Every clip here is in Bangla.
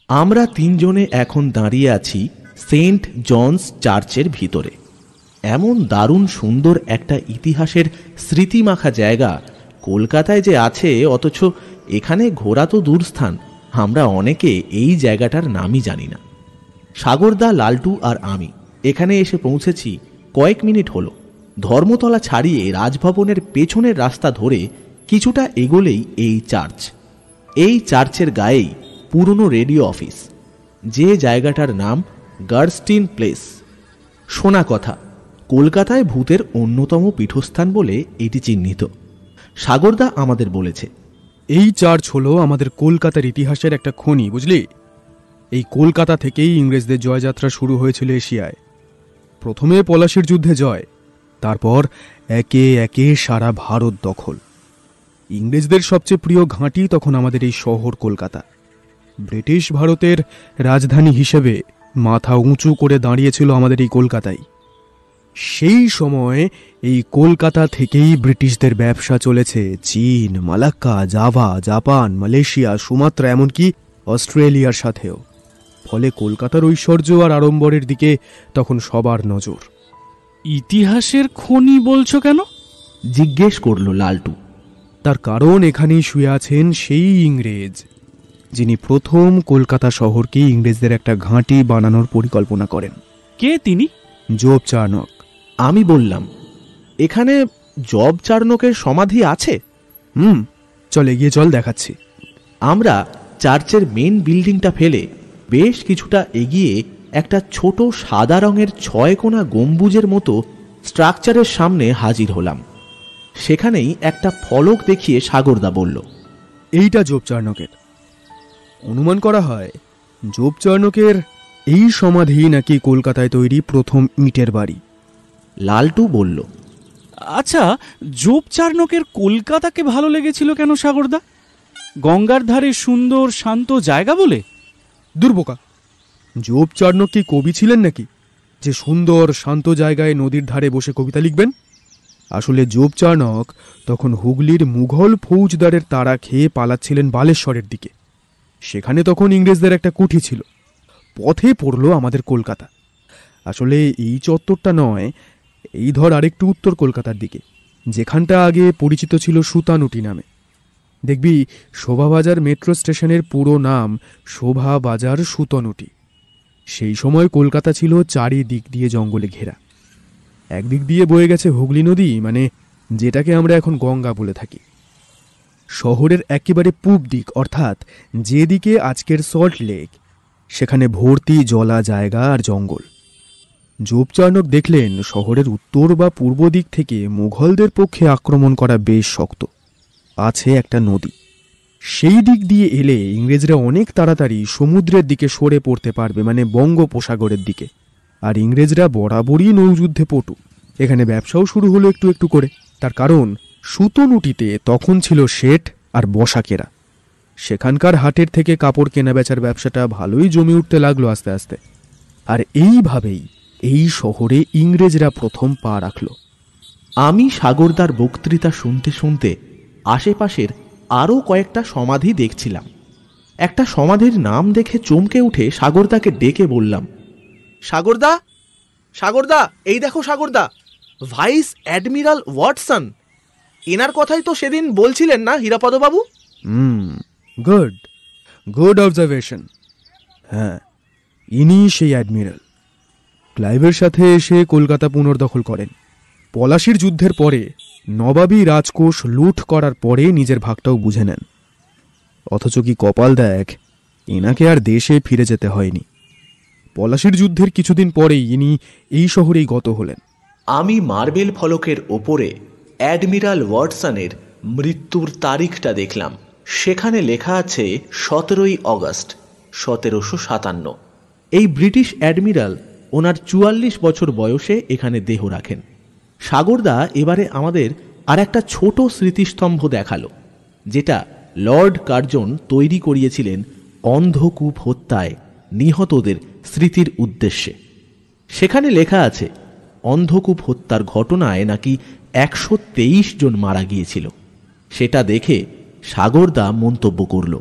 আমরা তিনজনে এখন দাঁড়িয়ে আছি সেন্ট জনস চার্চের ভিতরে। এমন দারুণ সুন্দর একটা ইতিহাসের স্মৃতিমাখা জায়গা কলকাতায় যে আছে, অথচ এখানে ঘোরা তো দূরস্থান, আমরা অনেকে এই জায়গাটার নামই জানি না। সাগরদা, লালটু আর আমি এখানে এসে পৌঁছেছি কয়েক মিনিট হলো। ধর্মতলা ছাড়িয়ে রাজভবনের পেছনের রাস্তা ধরে কিছুটা এগোলেই এই চার্চ। এই চার্চের গায়েই পুরনো রেডিও অফিস, যে জায়গাটার নাম গার্স্টিন প্লেস। শোনা কথা, কলকাতায় ভূতের অন্যতম পীঠস্থান বলে এটি চিহ্নিত। সাগরদা আমাদের বলেছে, এই চার্চ হলো আমাদের কলকাতার ইতিহাসের একটা খনি, বুঝলি? এই কলকাতা থেকেই ইংরেজদের জয়যাত্রা শুরু হয়েছিল এশিয়ায়। প্রথমে পলাশির যুদ্ধে জয়, তারপর একে একে সারা ভারত দখল। ইংরেজদের সবচেয়ে প্রিয় ঘাঁটি তখন আমাদের এই শহর কলকাতা। ব্রিটিশ ভারতের রাজধানী হিসেবে মাথা উঁচু করে দাঁড়িয়েছিল আমাদের এই কলকাতায়। সেই সময় এই কলকাতা থেকেই ব্রিটিশদের ব্যবসা চলেছে চীন, Malacca, Java, Japan, Malaysia, Sumatra, এমনকি অস্ট্রেলিয়ার সাথেও। ফলে কলকাতার ঐশ্বর্য আর আড়ম্বরের দিকে তখন সবার নজর। ইতিহাসের খনি বলছো কেন? জিজ্ঞেস করল লালটু। তার কারণ এখানেই শুয়ে আছেন সেই ইংরেজ যিনি প্রথম কলকাতা শহরকে ইংরেজদের একটা ঘাঁটি বানানোর পরিকল্পনা করেন। কে তিনি? Job Charnock. আমি বললাম, এখানে জব চার্নকের সমাধি আছে? চল এগিয়ে চল, দেখাচ্ছি। আমরা চার্চের মেন বিল্ডিংটা ফেলে বেশ কিছুটা এগিয়ে একটা ছোট সাদা রঙের 6 কোণা গম্বুজের মতো স্ট্রাকচারের সামনে হাজির হলাম। সেখানেই একটা ফলক দেখিয়ে সাগরদা বলল, এইটা জব চার্নকের। অনুমান করা হয় জব চার্নকের এই সমাধি নাকি কলকাতায় তৈরি প্রথম ইটের বাড়ি। লালটু বলল, আচ্ছা, জব চার্নকের কলকাতাকে ভালো লেগেছিল কেন সাগরদা? গঙ্গার ধারে সুন্দর শান্ত জায়গা বলে? দুর্বোকা, জব চার্নক কি কবি ছিলেন নাকি যে সুন্দর শান্ত জায়গায় নদীর ধারে বসে কবিতা লিখবেন? আসলে জব চার্নক তখন হুগলির মুঘল ফৌজদারের তাড়া খেয়ে পালাচ্ছিলেন বালেশ্বরের দিকে। সেখানে তখন ইংরেজদের একটা কুঠি ছিল। পথে পড়ল আমাদের কলকাতা। আসলে এই চত্বরটা নয়, এই ধর আরেকটু উত্তর কলকাতার দিকে, যেখানটা আগে পরিচিত ছিল সুতানুটি নামে। দেখবি শোভাবাজার মেট্রো স্টেশনের পুরো নাম শোভাবাজার সুতানুটি। সেই সময় কলকাতা ছিল চারিদিক দিয়ে জঙ্গলে ঘেরা। একদিক দিয়ে বয়ে গেছে হুগলি নদী, মানে যেটাকে আমরা এখন গঙ্গা বলে থাকি। শহরের একেবারে পূব দিক, অর্থাৎ যেদিকে আজকের সল্ট লেক, সেখানে ভর্তি জলা জায়গা আর জঙ্গল। জব চার্নক দেখলেন শহরের উত্তর বা পূর্ব দিক থেকে মুঘলদের পক্ষে আক্রমণ করা বেশ শক্ত। আছে একটা নদী, সেই দিক দিয়ে এলে ইংরেজরা অনেক তাড়াতাড়ি সমুদ্রের দিকে সরে পড়তে পারবে, মানে বঙ্গোপসাগরের দিকে। আর ইংরেজরা বরাবরই নৌযুদ্ধে পটু। এখানে ব্যবসাও শুরু হলো একটু একটু করে। তার কারণ সুতনুটিতে তখন ছিল শেঠ আর বসাকেরা। সেখানকার হাটের থেকে কাপড় কেনা বেচার ব্যবসাটা ভালোই জমে উঠতে লাগলো আস্তে আস্তে। আর এইভাবেই এই শহরে ইংরেজরা প্রথম পা রাখল। আমি সাগরদার বক্তৃতা শুনতে শুনতে আশেপাশের আরও কয়েকটা সমাধি দেখছিলাম। একটা সমাধির নাম দেখে চমকে উঠে সাগরদাকে ডেকে বললাম, সাগরদা, সাগরদা, এই দেখো সাগরদা, ভাইস অ্যাডমিরাল ওয়াটসন। এনার কথাই তো সেদিন বলছিলেন না হীরাপদবাবু? Good good observation. হ্যাঁ, ইনি সেই অ্যাডমিরাল। ক্লাইভের সাথে এসে কলকাতা পুনর্দখল করেন। পলাশির যুদ্ধের পরে নবাবী রাজকোষ লুট করার পরে নিজের ভাগটাও বুঝে নেন। অথচ কি কপাল দেখ, এনাকে আর দেশে ফিরে যেতে হয়নি। পলাশির যুদ্ধের কিছুদিন পরেই ইনি এই শহরেই গত হলেন। আমি মার্বেল ফলকের ওপরে অ্যাডমিরাল ওয়াটসনের মৃত্যুর তারিখটা দেখলাম। সেখানে লেখা আছে 17ই অগস্ট 1757। এই ব্রিটিশ অ্যাডমিরাল ওনার 44 বছর বয়সে এখানে দেহ রাখেন। সাগরদা এবারে আমাদের আর একটা ছোট স্মৃতিস্তম্ভ দেখালো, যেটা লর্ড কার্জন তৈরি করিয়েছিলেন অন্ধকূপ হত্যায় নিহতদের স্মৃতির উদ্দেশ্যে। সেখানে লেখা আছে অন্ধকূপ হত্যার ঘটনায় নাকি 123 জন মারা গিয়েছিল। সেটা দেখে সাগরদা মন্তব্য করল,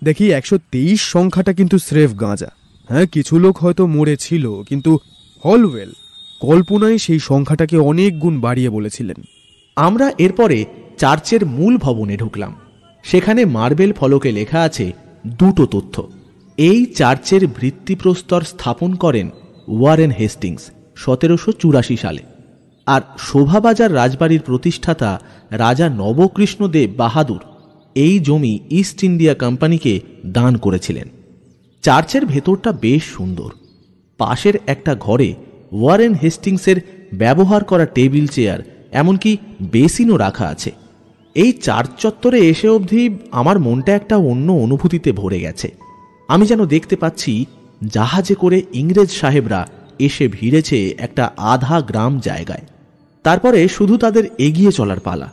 দেখি 123 সংখ্যাটা কিন্তু স্রেফ গাঁজা। হ্যাঁ, কিছু লোক হয়তো মরেছিল, কিন্তু হলওয়েল কল্পনায় সেই সংখ্যাটাকে অনেক গুণ বাড়িয়ে বলেছিলেন। আমরা এরপরে চার্চের মূল ভবনে ঢুকলাম। সেখানে মার্বেল ফলকে লেখা আছে দুটো তথ্য। এই চার্চের ভিত্তিপ্রস্তর স্থাপন করেন ওয়ারেন হেস্টিংস 1784 সালে, আর শোভাবাজার রাজবাড়ির প্রতিষ্ঠাতা রাজা নবকৃষ্ণদেব বাহাদুর এই জমি ইস্ট ইন্ডিয়া কোম্পানিকে দান করেছিলেন। চার্চের ভেতরটা বেশ সুন্দর। পাশের একটা ঘরে ওয়ারেন হেস্টিংসের ব্যবহার করা টেবিল চেয়ার, এমনকি বেসিনও রাখা আছে। এই চার্চ চত্বরে এসে অবধি আমার মনটা একটা অন্য অনুভূতিতে ভরে গেছে। আমি যেন দেখতে পাচ্ছি জাহাজে করে ইংরেজ সাহেবরা এসে ভিড়েছে একটা আধা গ্রাম জায়গায়। তারপরে শুধু তাদের এগিয়ে চলার পালা।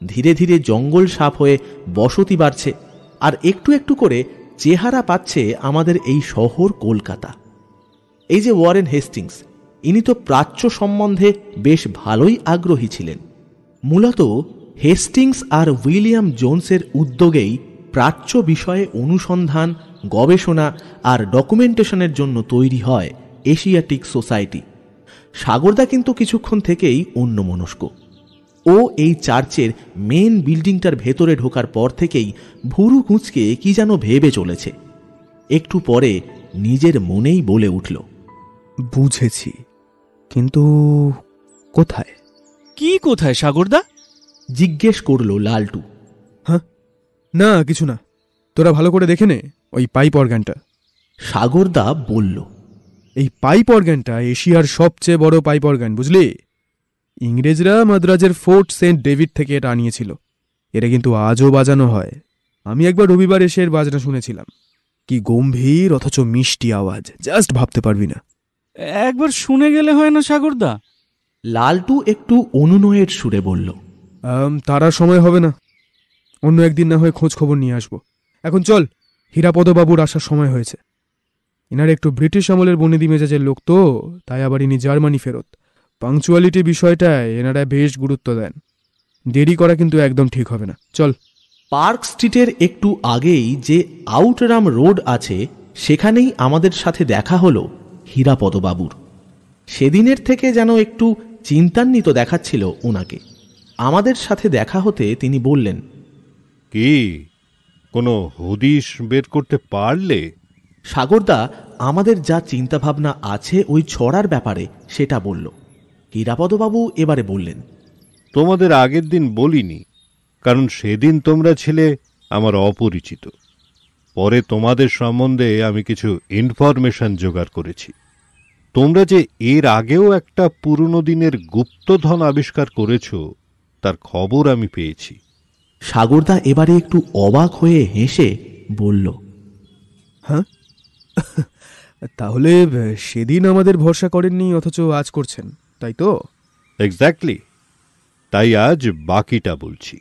ধীরে ধীরে জঙ্গল সাফ হয়ে বসতি বাড়ছে, আর একটু একটু করে চেহারা পাচ্ছে আমাদের এই শহর কলকাতা। এই যে ওয়ারেন হেস্টিংস, ইনি তো প্রাচ্য সম্বন্ধে বেশ ভালোই আগ্রহী ছিলেন। মূলত হেস্টিংস আর উইলিয়াম জোনসের উদ্যোগেই প্রাচ্য বিষয়ে অনুসন্ধান, গবেষণা আর ডকুমেন্টেশনের জন্য তৈরি হয় এশিয়াটিক সোসাইটি। সাগরদা কিন্তু কিছুক্ষণ থেকেই অন্যমনস্ক। ও এই চার্চের মেন বিল্ডিংটার ভেতরে ঢোকার পর থেকেই ভুরু কুঁচকে কি যেন ভেবে চলেছে। একটু পরে নিজের মনেই বলে উঠল, বুঝেছি, কিন্তু কোথায়? কি কোথায় সাগরদা? জিজ্ঞেস করল লালটু। হ্যাঁ, না কিছু না, তোরা ভালো করে দেখে নে ওই পাইপ অর্গানটা। সাগরদা বলল, এই পাইপ অর্গানটা এশিয়ার সবচেয়ে বড় পাইপ অর্গান, বুঝলি? ইংরেজরা মাদ্রাজের ফোর্ট সেন্ট ডেভিড থেকে এটা আনিয়েছিল। এটা কিন্তু আজও বাজানো হয়। আমি একবার রবিবার এসে এর বাজনা শুনেছিলাম। কি গম্ভীর অথচ মিষ্টি আওয়াজ, জাস্ট ভাবতে পারবি না। একবার শুনে গেলে হয় না সাগরদা? লালটু একটু অনুনয়ের সুরে বলল, তারার সময় হবে না, অন্য একদিন না হয়ে খোঁজ খবর নিয়ে আসবো। এখন চল, হীরাপদবাবুর আসার সময় হয়েছে। এনার একটু ব্রিটিশ আমলের বনেদি মেজাজের লোক তো, তাই আবার ইনি জার্মানি ফেরত। পাংচুয়ালিটি বিষয়টায় এনারা বেশ গুরুত্ব দেন। দেরি করা কিন্তু একদম ঠিক হবে না। চল। পার্ক স্ট্রিটের একটু আগেই যে আউটরাম রোড আছে, সেখানেই আমাদের সাথে দেখা হলো হীরাপদবাবুর। সেদিনের থেকে যেন একটু চিন্তান্বিত দেখাচ্ছিল ওনাকে। আমাদের সাথে দেখা হতে তিনি বললেন, কি কোনো হদিশ বের করতে পারলে? সাগরদা আমাদের যা চিন্তাভাবনা আছে ওই ছড়ার ব্যাপারে সেটা বলল। হীরাপদবাবু এবারে বললেন, তোমাদের আগের দিন বলিনি, কারণ সেদিন তোমরা ছিলে আমার অপরিচিত। পরে তোমাদের সম্বন্ধে আমি কিছু ইনফরমেশন জোগাড় করেছি। তোমরা যে এর আগেও একটা পুরনো দিনের গুপ্তধন আবিষ্কার করেছ, তার খবর আমি পেয়েছি। সাগরদা এবারে একটু অবাক হয়ে হেসে বলল, হ্যাঁ, তাহলে সেদিন আমাদের ভরসা করেননি, অথচ আজ করছেন, তাই তো? এক্স্যাক্টলি। তাই আজ বাকিটা বলছি।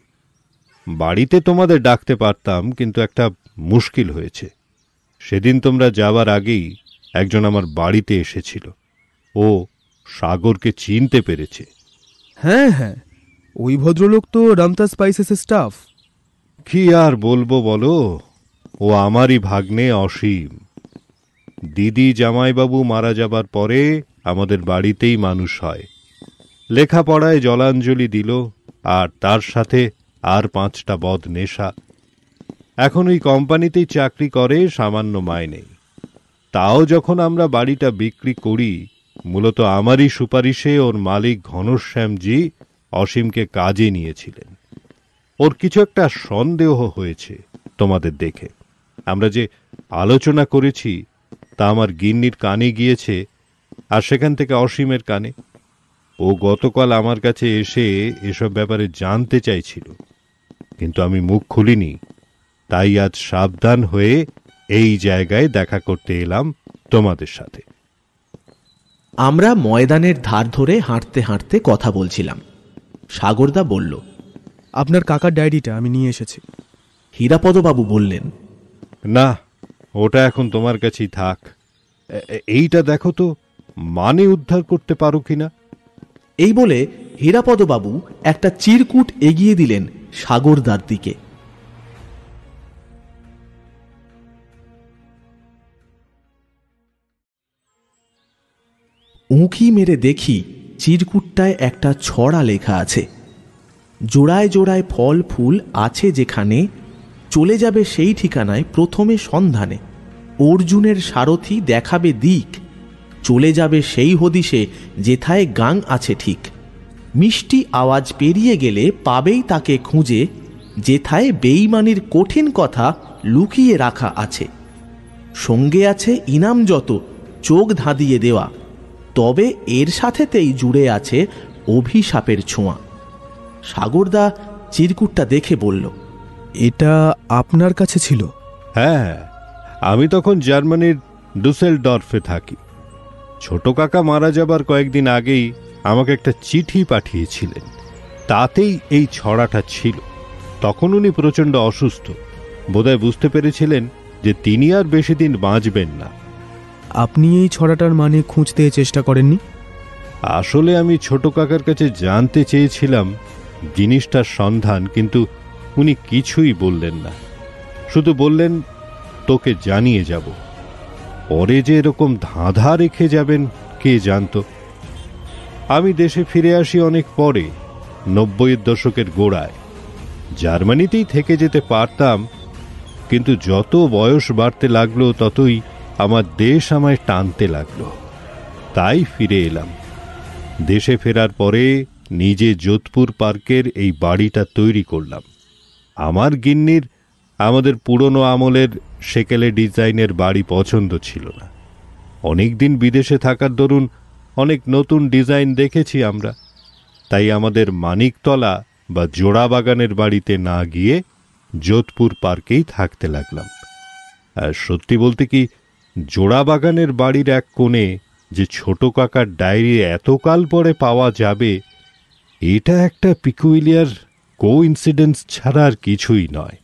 বাড়িতে তোমাদের ডাকতে পারতাম, কিন্তু একটা মুশকিল হয়েছে। সেদিন তোমরা যাবার আগেই একজন আমার বাড়িতে এসেছিল। ও সাগরকে চিনতে পেরেছে। হ্যাঁ হ্যাঁ, ওই ভদ্রলোক তো রামতা স্পাইসেসের স্টাফ। কি আর বলবো বলো, ও আমারই ভাগ্নে অসীম। দিদি জামাইবাবু মারা যাবার পরে আমাদের বাড়িতেই মানুষ হয়। লেখাপড়ায় জলাঞ্জলি দিল, আর তার সাথে আর 5টা বদ নেশা। এখন ওই কোম্পানিতেই চাকরি করে, সামান্য মাইনেই। তাও যখন আমরা বাড়িটা বিক্রি করি, মূলত আমারই সুপারিশে ওর মালিক ঘনশ্যামজি অসীমকে কাজে নিয়েছিলেন। ওর কিছু একটা সন্দেহ হয়েছে তোমাদের দেখে। আমরা যে আলোচনা করেছি তা আমার গিন্নির কানে গিয়েছে, আর সেখান থেকে অসীমের কানে। ও গতকাল আমার কাছে এসে এসব ব্যাপারে জানতে চাইছিল, কিন্তু আমি মুখ খুলিনি। তাই আজ সাবধান হয়ে এই জায়গায় দেখা করতে এলাম তোমাদের সাথে। আমরা ময়দানের ধার ধরে হাঁটতে হাঁটতে কথা বলছিলাম। সাগরদা বলল, আপনার কাকার ডায়েরিটা আমি নিয়ে এসেছি। হীরাপদবাবু বললেন, না, ওটা এখন তোমার কাছেই থাক। এইটা দেখো তো, মানে উদ্ধার করতে পারো কিনা। এই বলে হীরাপদবাবু একটা চিরকুট এগিয়ে দিলেন সাগরদার দিকে। উঁকি মেরে দেখি চিরকুটটায় একটা ছড়া লেখা আছে, জোড়ায় জোড়ায় ফল ফুল আছে যেখানে, চলে যাবে সেই ঠিকানায় প্রথমে সন্ধানে, অর্জুনের সারথি দেখাবে দিক, চলে যাবে সেই হদিশে যেথায় গাং আছে ঠিক, মিষ্টি আওয়াজ পেরিয়ে গেলে পাবেই তাকে খুঁজে, যেথায় বেঈমানির কঠিন কথা লুকিয়ে রাখা আছে, সঙ্গে আছে ইনাম যত চোখ ধাঁধিয়ে দেওয়া, তবে এর সাথেতেই জুড়ে আছে অভিশাপের ছোঁয়া। সাগরদা চিরকুটটা দেখে বলল, এটা আপনার কাছে ছিল? হ্যাঁ, আমি তখন জার্মানির ডুসেলডর্ফে থাকি। ছোট কাকা মারা যাবার কয়েকদিন আগেই আমাকে একটা চিঠি পাঠিয়েছিলেন, তাতেই এই ছড়াটা ছিল। তখন উনি প্রচণ্ড অসুস্থ, বোধহয় বুঝতে পেরেছিলেন যে তিনি আর বেশি দিন বাঁচবেন না। আপনি এই ছড়াটার মানে খুঁজতে চেষ্টা করেননি? আসলে আমি ছোট কাকার কাছে জানতে চেয়েছিলাম জিনিসটার সন্ধান, কিন্তু উনি কিছুই বললেন না। শুধু বললেন, তোকে জানিয়ে যাব। পরে যে এরকম ধাঁধা রেখে যাবেন কে জানত। আমি দেশে ফিরে আসি অনেক পরে, 90-এর দশকের গোড়ায়। জার্মানিতেই থেকে যেতে পারতাম, কিন্তু যত বয়স বাড়তে লাগলো ততই আমার দেশ আমায় টানতে লাগলো, তাই ফিরে এলাম। দেশে ফেরার পরে নিজে যোধপুর পার্কের এই বাড়িটা তৈরি করলাম। আমার গিন্নির আমাদের পুরনো আমলের সেকেলে ডিজাইনের বাড়ি পছন্দ ছিল না। অনেক দিন বিদেশে থাকার দরুন অনেক নতুন ডিজাইন দেখেছি আমরা, তাই আমাদের মানিকতলা বা জোড়াবাগানের বাড়িতে না গিয়ে যোধপুর পার্কেই থাকতে লাগলাম। আর সত্যি বলতে কি, জোড়াবাগানের বাড়ির এক কোণে যে ছোট কাকার ডায়েরি এতকাল পরে পাওয়া যাবে, এটা একটা পিকুইলিয়ার কোইন্সিডেন্স ছাড়া আর কিছুই নয়।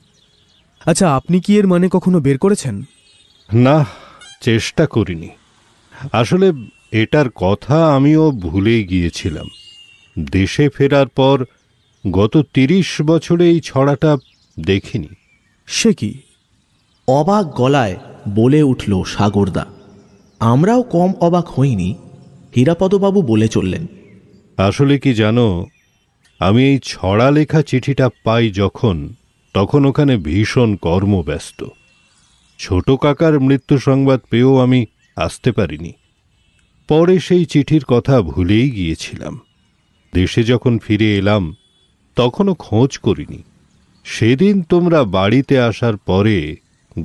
আচ্ছা, আপনি কি এর মানে কখনো বের করেছেন? না, চেষ্টা করিনি। আসলে এটার কথা আমিও ভুলেই গিয়েছিলাম। দেশে ফেরার পর গত 30 বছরে এই ছড়াটা দেখিনি। সে কি? অবাক গলায় বলে উঠল সাগরদা। আমরাও কম অবাক হইনি। হীরাপদবাবু বলে চললেন, আসলে কি জানো, আমি এই ছড়া লেখা চিঠিটা পাই যখন, তখন ওখানে ভীষণ কর্মব্যস্ত। ছোট কাকার মৃত্যু সংবাদ পেয়েও আমি আসতে পারিনি। পরে সেই চিঠির কথা ভুলেই গিয়েছিলাম। দেশে যখন ফিরে এলাম তখনও খোঁজ করিনি। সেদিন তোমরা বাড়িতে আসার পরে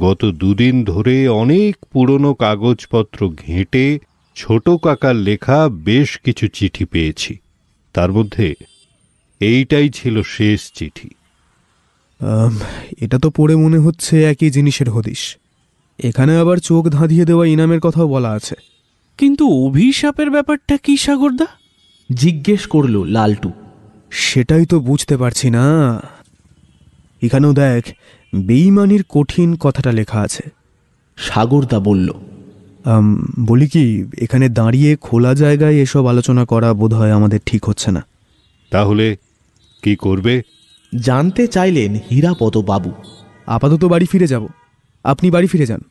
গত 2 দিন ধরে অনেক পুরনো কাগজপত্র ঘেঁটে ছোট কাকার লেখা বেশ কিছু চিঠি পেয়েছি। তার মধ্যে এইটাই ছিল শেষ চিঠি। এটা তো পড়ে মনে হচ্ছে একই জিনিসের হদিশ। এখানে আবার চোখ ধাঁধিয়ে দেওয়া ইনামের কথাও বলা আছে। কিন্তু অভিশাপের ব্যাপারটা কি সাগরদা? জিজ্ঞেস করল লালটু। সেটাই তো বুঝতে পারছি না। এখানেও দেখ, বেঈমানির কঠিন কথাটা লেখা আছে। সাগরদা বলল, বলি কি, এখানে দাঁড়িয়ে খোলা জায়গায় এসব আলোচনা করা বোধহয় আমাদের ঠিক হচ্ছে না। তাহলে কি করবে? জানতে চাইলেন হীরাপদবাবু। আপাতত বাড়ি ফিরে যাব। আপনি বাড়ি ফিরে যান।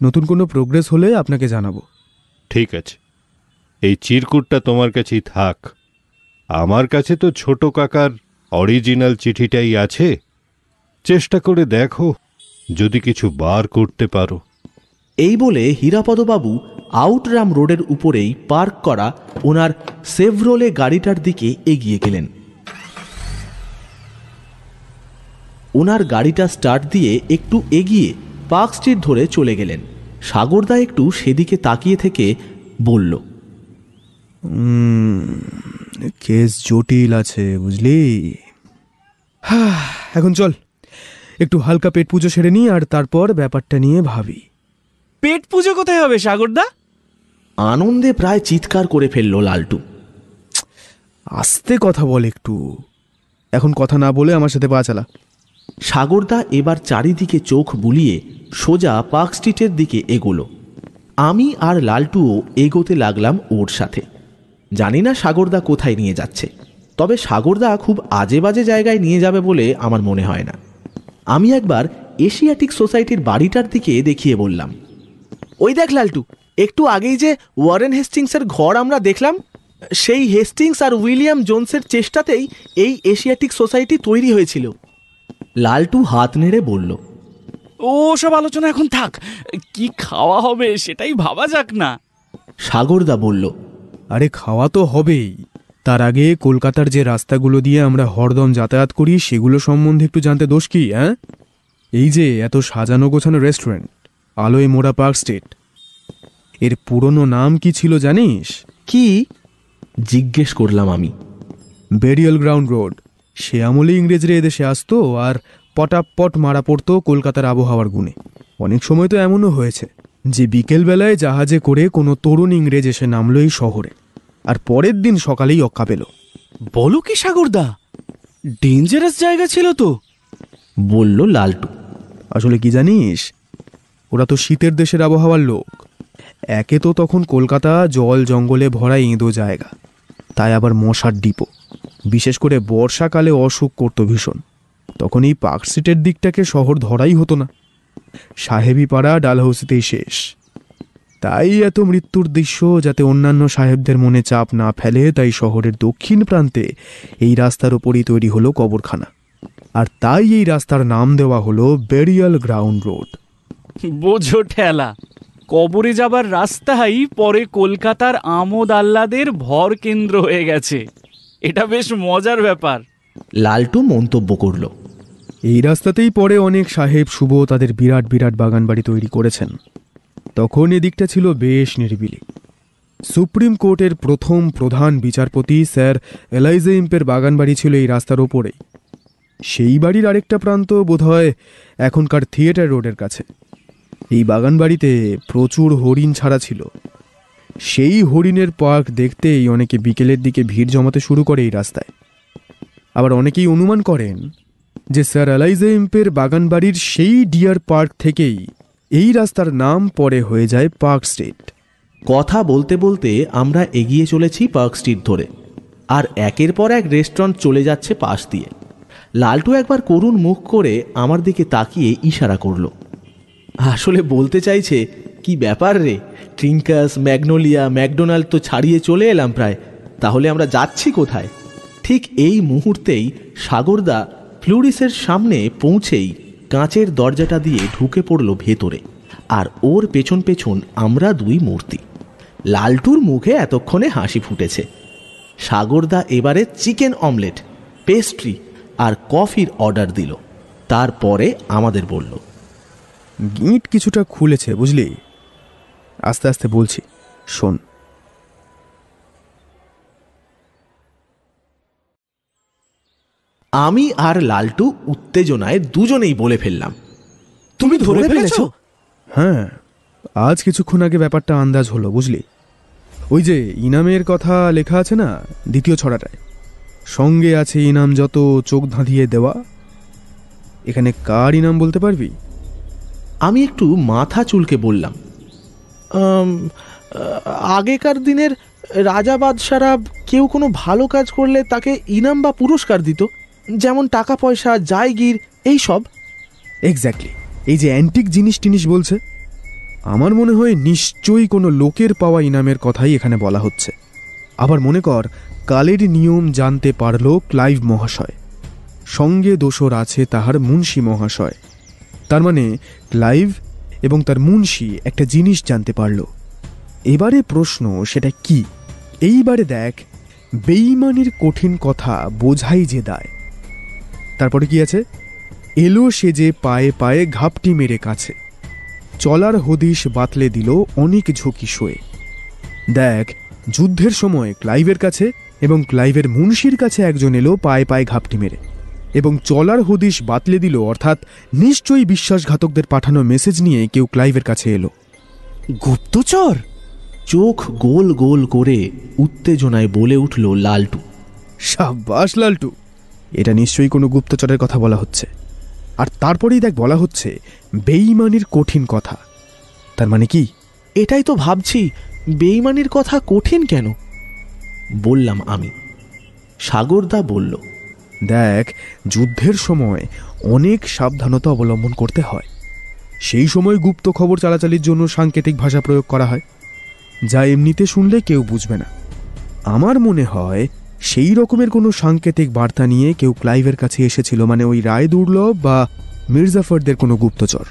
নতুন কোনো প্রোগ্রেস হলে আপনাকে জানাবো। ঠিক আছে, এই চিরকুটটা তোমার কাছেই থাক। আমার কাছে তো ছোট কাকার অরিজিনাল চিঠিটাই আছে। চেষ্টা করে দেখো যদি কিছু বার করতে পারো। এই বলে হীরাপদবাবু আউটরাম রোডের উপরেই পার্ক করা ওনার সেভরোলে গাড়িটার দিকে এগিয়ে গেলেন। ওনার গাড়িটা স্টার্ট দিয়ে একটু এগিয়ে পার্ক স্ট্রিট ধরে চলে গেলেন। সাগরদা একটু সেদিকে তাকিয়ে থেকে বলল, কেস জটিল আছে, বুঝলি। এখন চল, একটু হালকা পেট পুজো সেরে নিই, আর তারপর ব্যাপারটা নিয়ে ভাবি। পেট পুজো কোথায় হবে সাগরদা? আনন্দে প্রায় চিৎকার করে ফেলল লালটু। আস্তে কথা বল একটু। এখন কথা না বলে আমার সাথে পা চালা। সাগরদা এবার চারিদিকে চোখ বুলিয়ে সোজা পার্ক স্ট্রিটের দিকে এগোলো। আমি আর লালটুও এগোতে লাগলাম ওর সাথে। জানি না সাগরদা কোথায় নিয়ে যাচ্ছে, তবে সাগরদা খুব আজে বাজে জায়গায় নিয়ে যাবে বলে আমার মনে হয় না। আমি একবার এশিয়াটিক সোসাইটির বাড়িটার দিকে দেখিয়ে বললাম, ওই দেখ লালটু, একটু আগেই যে ওয়ারেন হেস্টিংসের ঘর আমরা দেখলাম, সেই হেস্টিংস আর উইলিয়াম জোনসের চেষ্টাতেই এই এশিয়াটিক সোসাইটি তৈরি হয়েছিল। লালটু হাত নেড়ে বলল, ও সব আলোচনা এখন থাক, কি খাওয়া হবে সেটাই ভাবা যাক না। সাগরদা বলল, আরে খাওয়া তো হবেই, তার আগে কলকাতার যে রাস্তাগুলো দিয়ে আমরা হরদম যাতায়াত করি সেগুলো সম্বন্ধে একটু জানতে দোষ কি? হ্যাঁ, এই যে এত সাজানো গোছানো রেস্টুরেন্ট, আলোয় মোড়া পার্ক স্ট্রিট, এর পুরনো নাম কি ছিল জানিস? কি জিজ্ঞেস করলাম আমি। Burial ground road. সে আমলে ইংরেজরা এদেশে আসতো আর পটাপট মারা পড়তো কলকাতার আবহাওয়ার গুণে। অনেক সময় তো এমনও হয়েছে যে বিকেলবেলায় জাহাজে করে কোনো তরুণ ইংরেজ এসে নামলো এই শহরে, আর পরের দিন সকালেই অক্কা পেল। বলো কি সাগরদা, ডেঞ্জারাস জায়গা ছিল তো, বলল লালটু। আসলে কি জানিস, ওরা তো শীতের দেশের আবহাওয়ার লোক। একে তো তখন কলকাতা জল জঙ্গলে ভরা ইঁদো জায়গা, তাই আবার মশার ডিপো। বিশেষ করে বর্ষাকালে অসুখ করতো ভীষণ। তখন এই পার্ক স্ট্রিটের দিকটাকে শহর ধরাই হতো না, সাহেবি পাড়া ডালহাউসিতেই শেষ। তাই এত মৃত্যুর দৃশ্য যাতে অন্যান্য সাহেবদের মনে চাপ না ফেলে, তাই শহরের দক্ষিণ প্রান্তে এই রাস্তার ওপরই তৈরি হলো কবরখানা, আর তাই এই রাস্তার নাম দেওয়া হলো বেরিয়াল গ্রাউন্ড রোড। বোঝো ঠেলা, কবরে যাবার রাস্তাই পরে কলকাতার আমোদ আহ্লাদের ভর কেন্দ্র হয়ে গেছে। এটা বেশ মজার ব্যাপার। লালটু মন্তব্য করল, এই রাস্তাতেই পরে অনেক সাহেব শুভ তাদের বিরাট বিরাট বাগান বাড়ি তৈরি করেছেন। তখন এদিকটা ছিল বেশ নিরিবিলি। সুপ্রিম কোর্টের প্রথম প্রধান বিচারপতি স্যার এলাইজা ইম্পের বাগান বাড়ি ছিল এই রাস্তার ওপরেই। সেই বাড়ির আরেকটা প্রান্ত বোধহয় এখনকার থিয়েটার রোডের কাছে। এই বাগান বাড়িতে প্রচুর হরিণ ছাড়া ছিল। সেই হরিণের পার্ক দেখতেই অনেকে বিকেলের দিকে ভিড় জমাতে শুরু করে এই রাস্তায়। আবার অনেকেই অনুমান করেন যে স্যার এলাইজা ইম্পের বাগান বাড়ির সেই ডিয়ার পার্ক থেকেই এই রাস্তার নাম পরে হয়ে যায় পার্ক স্ট্রিট। কথা বলতে বলতে আমরা এগিয়ে চলেছি পার্ক স্ট্রিট ধরে, আর একের পর এক রেস্টুরেন্ট চলে যাচ্ছে পাশ দিয়ে। লালটু একবার করুণ মুখ করে আমার দিকে তাকিয়ে ইশারা করল। আসলে বলতে চাইছে, কি ব্যাপার রে, ট্রিঙ্কাস, ম্যাগনোলিয়া, ম্যাকডোনাল্ড তো ছাড়িয়ে চলে এলাম প্রায়, তাহলে আমরা যাচ্ছি কোথায়? ঠিক এই মুহূর্তেই সাগরদা ফ্লুরিসের সামনে পৌঁছেই কাঁচের দরজাটা দিয়ে ঢুকে পড়ল ভেতরে, আর ওর পেছন পেছন আমরা দুই মূর্তি। লালটুর মুখে এতক্ষণে হাসি ফুটেছে। সাগরদা এবারে চিকেন অমলেট, পেস্ট্রি আর কফির অর্ডার দিল। তারপরে আমাদের বলল, গিঁট কিছুটা খুলেছে বুঝলি, আস্তে আস্তে বলছি, শোন। আমি আর লালটু উত্তেজনায় দুজনেই বলে ফেললাম, তুমি ধরে ফেলেছো? হ্যাঁ, আজ কিছুক্ষণ আগে ব্যাপারটা আন্দাজ হলো বুঝলি। ওই যে ইনামের কথা লেখা আছে না দ্বিতীয় ছড়াটায়, সঙ্গে আছে ইনাম যত চোখ ধাঁধিয়ে দেওয়া, এখানে কার ইনাম বলতে পারবি? আমি একটু মাথা চুলকে বললাম, আগেকার দিনের রাজা বাদশারা কেউ কোনো ভালো কাজ করলে তাকে ইনাম বা পুরস্কার দিত, যেমন টাকা পয়সা, জায়গির, এই সব। এক্স্যাক্টলি, এই যে অ্যান্টিক জিনিস টিনিস বলছে, আমার মনে হয় নিশ্চয়ই কোনো লোকের পাওয়া ইনামের কথাই এখানে বলা হচ্ছে। আবার মনে কর, কালের নিয়ম জানতে পারল ক্লাইভ মহাশয়, সঙ্গে দোসর আছে তাহার মুন্সি মহাশয়। তার মানে ক্লাইভ এবং তার মুন্সি একটা জিনিস জানতে পারল। এবারে প্রশ্ন, সেটা কি? এইবারে দেখ, বেঈমানির কঠিন কথা বোঝাই যে দায়। তারপরে কি আছে? এলো সে যে পায়ে পায়ে ঘাপটি মেরে কাছে, চলার হদিশ বাতলে দিল অনেক ঝুঁকি সয়ে। দেখ, যুদ্ধের সময় ক্লাইভের কাছে এবং ক্লাইভের মুন্সির কাছে একজন এলো পায়ে পায়ে ঘাপটি মেরে, এবং চলার হদিশ বাতলে দিল, অর্থাৎ নিশ্চয়ই বিশ্বাসঘাতকদের পাঠানো মেসেজ নিয়ে কেউ ক্লাইভের কাছে এলো। গুপ্তচর? চোখ গোল গোল করে উত্তেজনায় বলে উঠল লালটু। সাব্বাস লালটু, এটা নিশ্চয়ই কোনো গুপ্তচরের কথা বলা হচ্ছে। আর তারপরেই দেখ বলা হচ্ছে বেঈমানির কঠিন কথা। তার মানে কি? এটাই তো ভাবছি, বেঈমানির কথা কঠিন কেন? বললাম আমি। সাগরদা বলল, দেখ, যুদ্ধের সময় অনেক সাবধানতা অবলম্বন করতে হয়। সেই সময় গুপ্ত খবর চালাচালির জন্য সাংকেতিক ভাষা প্রয়োগ করা হয়। যা এমনিতে শুনলে কেউ বুঝবে না। আমার মনে হয় সেই রকমের কোনো সাংকেতিক বার্তা নিয়ে কেউ ক্লাইভের কাছে এসেছিল, মানে ওই রায় দুর্লভ বা মির্জাফরদের কোনো গুপ্তচর।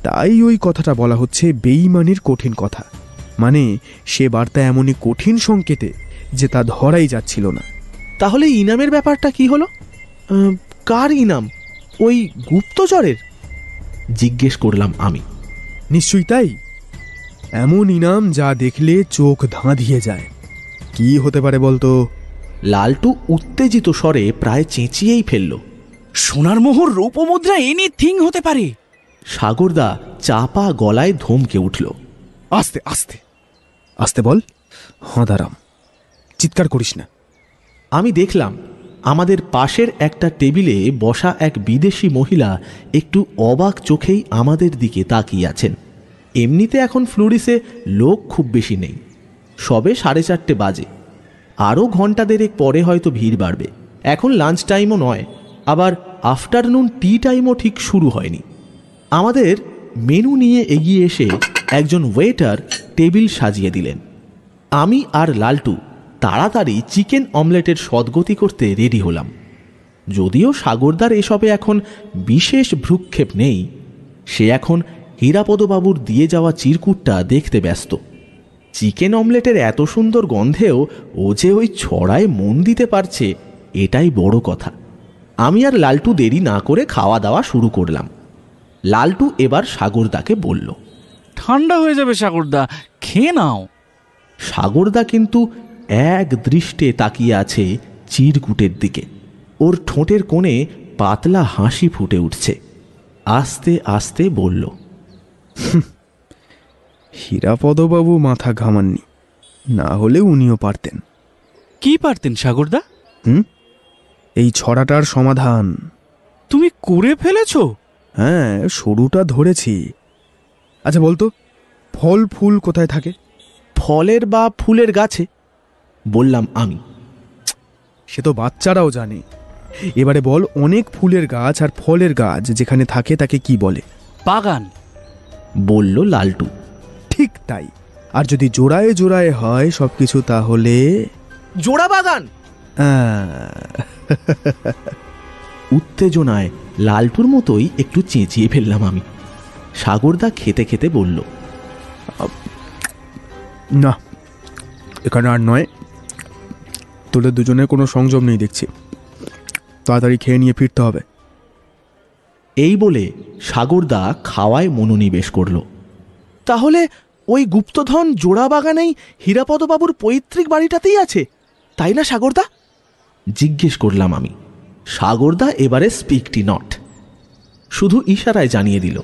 তাই ওই কথাটা বলা হচ্ছে বেঈমানির কঠিন কথা, মানে সে বার্তা এমনই কঠিন সংকেতে যে তা ধরাই যাচ্ছিল না। তাহলে ইনামের ব্যাপারটা কি হলো? কার ইনাম? ওই গুপ্তচরের? জিজ্ঞেস করলাম আমি। নিশ্চয়ই তাই। এমন ইনাম যা দেখলে চোখ ধাঁধিয়ে যায়। কি হতে পারে বলতো? লালটু উত্তেজিত স্বরে প্রায় চেঁচিয়েই ফেলল, সোনার মোহর, রূপমুদ্রা, এনিথিং হতে পারে। সাগরদা চাপা গলায় ধমকে উঠল, আস্তে আস্তে আস্তে বল, হাঁদারাম, চিৎকার করিস না। আমি দেখলাম আমাদের পাশের একটা টেবিলে বসা এক বিদেশি মহিলা একটু অবাক চোখেই আমাদের দিকে তাকিয়ে আছেন। এমনিতে এখন ফ্লোরিসে লোক খুব বেশি নেই, সবে 4:30 বাজে। আরও ঘন্টা দেড়েক পরে হয়তো ভিড় বাড়বে। এখন লাঞ্চ টাইমও নয়, আবার আফটারনুন টি টাইমও ঠিক শুরু হয়নি। আমাদের মেনু নিয়ে এগিয়ে এসে একজন ওয়েটার টেবিল সাজিয়ে দিলেন। আমি আর লালটু তাড়াতাড়ি চিকেন অমলেটের সদ্গতি করতে রেডি হলাম। যদিও সাগরদার এসবে এখন বিশেষ ভ্রুক্ষেপ নেই, সে এখন হীরাপদবাবুর দিয়ে যাওয়া চিরকুটটা দেখতে ব্যস্ত। চিকেন অমলেটের এত সুন্দর গন্ধেও ও যে ওই ছড়ায় মন দিতে পারছে, এটাই বড় কথা। আমি আর লালটু দেরি না করে খাওয়া দাওয়া শুরু করলাম। লালটু এবার সাগরদাকে বলল, ঠান্ডা হয়ে যাবে সাগরদা, খেয়ে নাও। সাগরদা কিন্তু এক দৃষ্টে তাকিয়ে আছে চিরকুটের দিকে। ওর ঠোঁটের কোণে পাতলা হাসি ফুটে উঠছে। আস্তে আস্তে বলল, হীরাপদবাবু মাথা ঘামাননি, না হলে উনিও পারতেন। কি পারতেন সাগরদা? এই ছড়াটার সমাধান। তুমি করে ফেলেছো? হ্যাঁ, শুরুটা ধরেছি। আচ্ছা বলতো, ফল ফুল কোথায় থাকে? ফলের বা ফুলের গাছে, বললাম আমি। সে তো বাচ্চারাও জানে। এবারে বল, অনেক ফুলের গাছ আর ফলের গাছ যেখানে থাকে তাকে কি বলে? বাগান, বলল লালটু। ঠিক তাই। আর যদি জোড়ায় জোড়ায় হয় সবকিছু, তাহলে জোড়া বাগান। উত্তেজনায় লালটুর মতোই একটু চেঁচিয়ে ফেললাম আমি। সাগরদা খেতে খেতে বলল, না, এখানে আর নয়। তোদের দুজনের কোনো সংযম নেই দেখছি, তাড়াতাড়ি খেয়ে নিয়ে ফিরতে হবে। এই বলে সাগরদা খাওয়ায় মনোনিবেশ করল। তাহলে ওই গুপ্তধন জোড়া বাগানেই হীরাপদবাবুর পৈতৃক বাড়িটাতেই আছে, তাই না সাগরদা? জিজ্ঞেস করলাম আমি। সাগরদা এবারে স্পিকটি নট, শুধু ইশারায় জানিয়ে দিল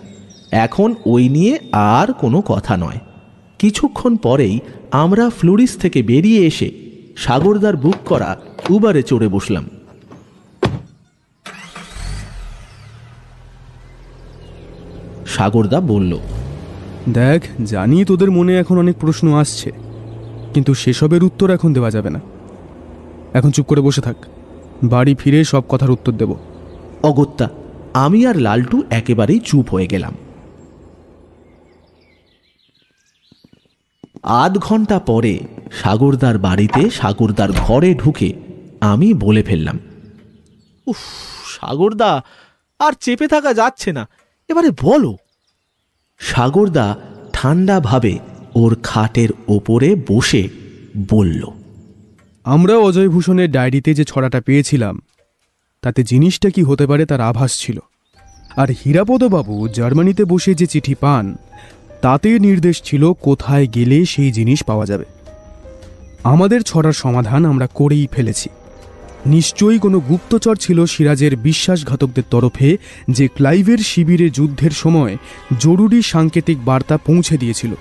এখন ওই নিয়ে আর কোনো কথা নয়। কিছুক্ষণ পরেই আমরা ফ্লোরিস থেকে বেরিয়ে এসে সাগরদার বুক করা উবারে চড়ে বসলাম। সাগরদা বলল, দেখ, জানি তোদের মনে এখন অনেক প্রশ্ন আসছে, কিন্তু সেসবের উত্তর এখন দেওয়া যাবে না। এখন চুপ করে বসে থাক, বাড়ি ফিরে সব কথার উত্তর দেব। অগত্যা আমি আর লালটু একেবারেই চুপ হয়ে গেলাম। আধ ঘন্টা পরে সাগরদার বাড়িতে সাগরদার ঘরে ঢুকে আমি বলে ফেললাম, উফ সাগরদা, আর চেপে থাকা যাচ্ছে না, এবারে বলো। সাগরদা ঠান্ডাভাবে ওর খাটের ওপরে বসে বলল, আমরা অজয় ভূষণের ডায়েরিতে যে ছড়াটা পেয়েছিলাম তাতে জিনিসটা কি হতে পারে তার আভাস ছিল। আর হীরাপদবাবু জার্মানিতে বসে যে চিঠি পান তাতে নির্দেশ ছিল কোথায় গেলে সেই জিনিস পাওয়া যাবে। আমাদের ছড়ার সমাধান আমরা করেই ফেলেছি। নিশ্চয়ই কোনো গুপ্তচর ছিল সিরাজের বিশ্বাসঘাতকদের তরফে, যে ক্লাইভের শিবিরে যুদ্ধের সময় জরুরি সাংকেতিক বার্তা পৌঁছে দিয়েছিল।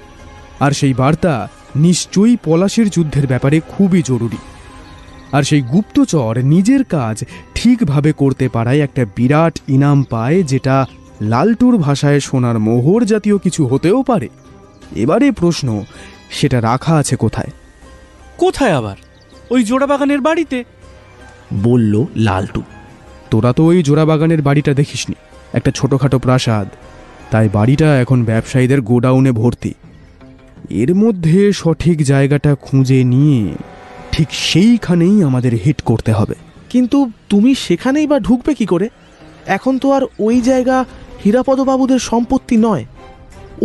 আর সেই বার্তা নিশ্চয়ই পলাশের যুদ্ধের ব্যাপারে খুবই জরুরি। আর সেই গুপ্তচর নিজের কাজ ঠিকভাবে করতে পারায় একটা বিরাট ইনাম পায়, যেটা লালটুর ভাষায় সোনার মোহর জাতীয় কিছু হতেও পারে। এবারে প্রশ্ন, সেটা রাখা আছে কোথায়? কোথায় আবার? ওই জোড়া বাগানের বাড়িতে, বলল লালটু। তোরা তো ওই জোড়া বাগানের বাড়িটা দেখিসনি, একটা ছোটখাটো প্রাসাদ। তাই বাড়িটা এখন ব্যবসায়ীদের গোডাউনে ভর্তি। এর মধ্যে সঠিক জায়গাটা খুঁজে নিয়ে ঠিক সেইখানেই আমাদের হিট করতে হবে। কিন্তু তুমি সেখানেই বা ঢুকবে কি করে? এখন তো আর ওই জায়গা হীরাপদবাবুদের সম্পত্তি নয়,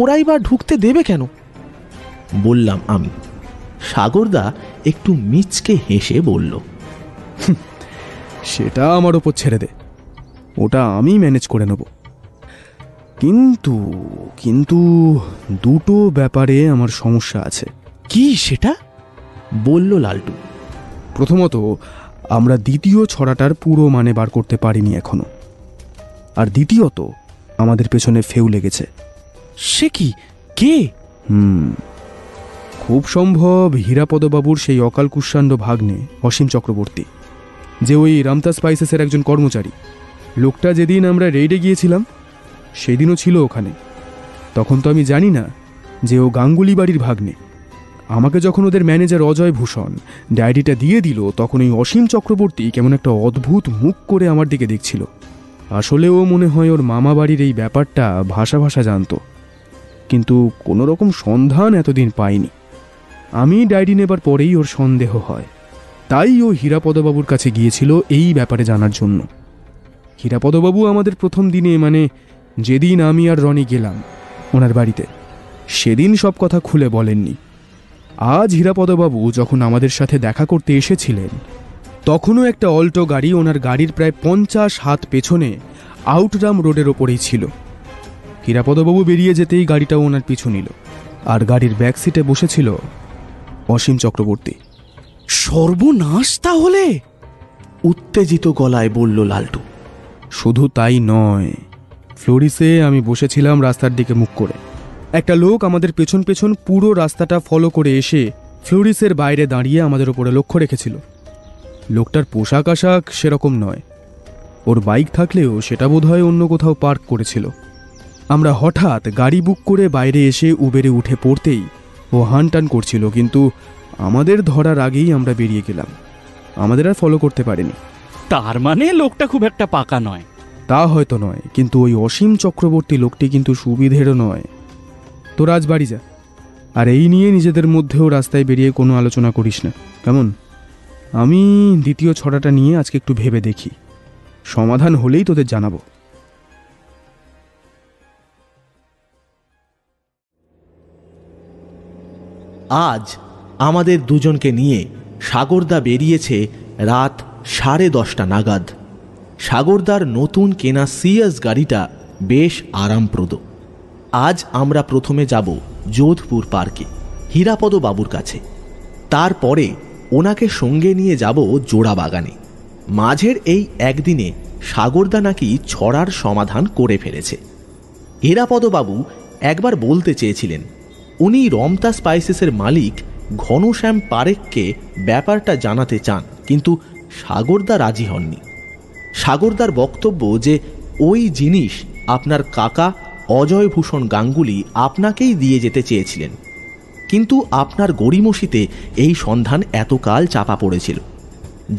ওরাই বা ঢুকতে দেবে কেন? বললাম আমি। সাগরদা একটু মিচকে হেসে বলল, সেটা আমার ওপর ছেড়ে দে, ওটা আমি ম্যানেজ করে নেব। কিন্তু কিন্তু দুটো ব্যাপারে আমার সমস্যা আছে। কি সেটা? বলল লালটু। প্রথমত, আমরা দ্বিতীয় ছড়াটার পুরো মানে বার করতে পারিনি এখনো। আর দ্বিতীয়ত, আমাদের পেছনে ফেউ লেগেছে। সে কি? কে? খুব সম্ভব হীরাপদবাবুর সেই অকাল কুষ্মাণ্ড ভাগ্নে অসীম চক্রবর্তী, যে ওই রামতা স্পাইসেসের একজন কর্মচারী। লোকটা যেদিন আমরা রেইডে গিয়েছিলাম সেদিনও ছিল ওখানে। তখন তো আমি জানি না যে ও গাঙ্গুলি বাড়ির ভাগ্নে। আমাকে যখন ওদের ম্যানেজার অজয় ভূষণ ডায়েরিটা দিয়ে দিল, তখন এই অসীম চক্রবর্তী কেমন একটা অদ্ভুত মুখ করে আমার দিকে দেখছিল। আসলে ও মনে হয় ওর মামা বাড়ির এই ব্যাপারটা ভাষা ভাষা জানত, কিন্তু কোনো রকম সন্ধান এতদিন পাইনি। আমি ডায়েরি নেবার পরেই ওর সন্দেহ হয়, তাই ও হীরাপদবাবুর কাছে গিয়েছিল এই ব্যাপারে জানার জন্য। হীরাপদবাবু আমাদের প্রথম দিনে, মানে যেদিন আমি আর রনি গেলাম ওনার বাড়িতে, সেদিন সব কথা খুলে বলেননি। আজ হীরাপদবাবু যখন আমাদের সাথে দেখা করতে এসেছিলেন, তখনও একটা অল্টো গাড়ি ওনার গাড়ির প্রায় 50 হাত পেছনে আউটরাম রোডের ওপরেই ছিল। হীরাপদবাবু বেরিয়ে যেতেই গাড়িটাও ওনার পিছু নিল, আর গাড়ির ব্যাক সিটে বসেছিল অসীম চক্রবর্তী। সর্বনাশ! তাহলে? উত্তেজিত গলায় বলল লালটু। শুধু তাই নয়, ফ্লোরিসে আমি বসেছিলাম রাস্তার দিকে মুখ করে। একটা লোক আমাদের পেছন পেছন পুরো রাস্তাটা ফলো করে এসে ফ্লোরিসের বাইরে দাঁড়িয়ে আমাদের ওপরে লক্ষ্য রেখেছিল। লোকটার পোশাক আশাক সেরকম নয়, ওর বাইক থাকলেও সেটা বোধহয় অন্য কোথাও পার্ক করেছিল। আমরা হঠাৎ গাড়ি বুক করে বাইরে এসে উবেরে উঠে পড়তেই ও হানটান করছিল, কিন্তু আমাদের ধরার আগেই আমরা বেরিয়ে গেলাম। আমাদের আর ফলো করতে পারেনি। তার মানে লোকটা খুব একটা পাকা নয়। তা হয়তো নয়, কিন্তু ওই অসীম চক্রবর্তী লোকটি কিন্তু সুবিধেরও নয়। তোর আজ বাড়ি যা, আর এই নিয়ে নিজেদের মধ্যেও রাস্তায় বেরিয়ে কোনো আলোচনা করিস না, কেমন? আমি দ্বিতীয় ছড়াটা নিয়ে আজকে একটু ভেবে দেখি, সমাধান হলেই তোদের জানাবো। আজ আমাদের দুজনকে নিয়ে সাগরদা বেরিয়েছে রাত 10:30 নাগাদ। সাগরদার নতুন কেনা সিএস গাড়িটা বেশ আরামপ্রদ। আজ আমরা প্রথমে যাব যোধপুর পার্কে, হীরাপদ বাবুর কাছে। তারপরে ওনাকে সঙ্গে নিয়ে যাব জোড়া বাগানে। মাঝের এই একদিনে সাগরদা নাকি ছড়ার সমাধান করে ফেলেছে। হীরাপদ বাবু একবার বলতে চেয়েছিলেন উনি রমতা স্পাইসেসের মালিক ঘনশ্যাম পারেখকে ব্যাপারটা জানাতে চান, কিন্তু সাগরদা রাজি হননি। সাগরদার বক্তব্য যে ওই জিনিস আপনার কাকা অজয় ভূষণ গাঙ্গুলি আপনাকেই দিয়ে যেতে চেয়েছিলেন, কিন্তু আপনার গড়িমসিতে এই সন্ধান এতকাল চাপা পড়েছিল।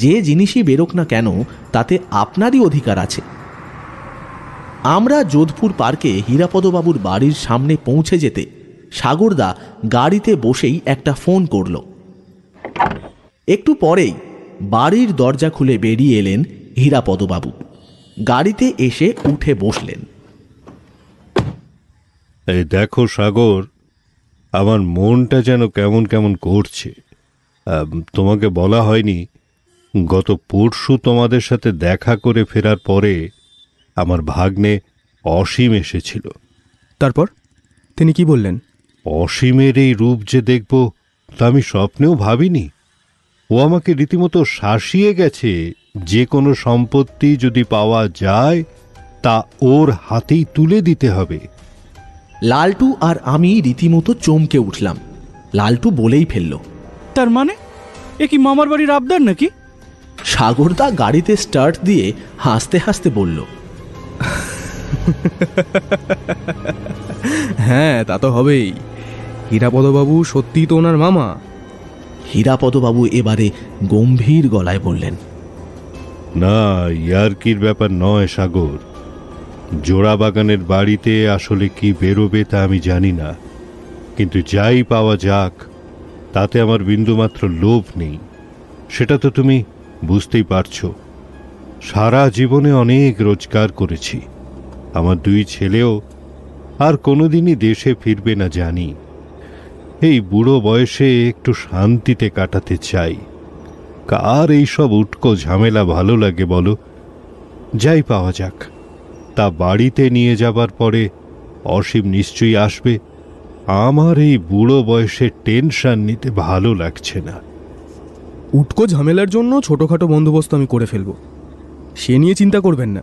যে জিনিসই বেরোক না কেন তাতে আপনারই অধিকার আছে। আমরা যোধপুর পার্কে হীরাপদবাবুর বাড়ির সামনে পৌঁছে যেতে সাগরদা গাড়িতে বসেই একটা ফোন করল। একটু পরেই বাড়ির দরজা খুলে বেরিয়ে এলেন হীরাপদবাবু। গাড়িতে এসে উঠে বসলেন। এই দেখো সাগর, আমার মনটা যেন কেমন কেমন করছে। তোমাকে বলা হয়নি, গত পরশু তোমাদের সাথে দেখা করে ফেরার পরে আমার ভাগ্নে অসীম এসেছিল। তারপর তিনি কি বললেন? অসীমের এই রূপ যে দেখব তা আমি স্বপ্নেও ভাবিনি। ও আমাকে রীতিমতো শাসিয়ে গেছে, যে কোনো সম্পত্তি যদি পাওয়া যায় তা ওর হাতেই তুলে দিতে হবে। লালটু আর আমি রীতিমতো চমকে উঠলাম। লালটু বলেই ফেলল, তার মানে এ কি মামার বাড়ির আবদার নাকি? সাগরদা গাড়িতে স্টার্ট দিয়ে হাসতে হাসতে বলল, হ্যাঁ, তা তো হবেই। হীরাপদবাবু সত্যিই তো ওনার মামা। হীরাপদবাবু এবারে গম্ভীর গলায় বললেন, না, ইয়ার্কির ব্যাপার নয় সাগর। জোড়া বাগানের বাড়িতে আসলে কি বেরোবে তা আমি জানি না, কিন্তু যাই পাওয়া যাক তাতে আমার বিন্দুমাত্র লোভ নেই, সেটা তো তুমি বুঝতেই পারছো। সারা জীবনে অনেক রোজগার করেছি, আমার 2 ছেলেও আর কোনোদিনই দেশে ফিরবে না জানি। এই বুড়ো বয়সে একটু শান্তিতে কাটাতে চাই। কার এইসব উটকো ঝামেলা ভালো লাগে বলো? যাই পাওয়া যাক তা বাড়িতে নিয়ে যাবার পরে অসীম নিশ্চয়ই আসবে। আমার এই বুড়ো বয়সে টেনশন নিতে ভালো লাগছে না। উটকো ঝামেলার জন্য ছোটখাটো বন্দোবস্ত আমি করে ফেলব, সে নিয়ে চিন্তা করবেন না।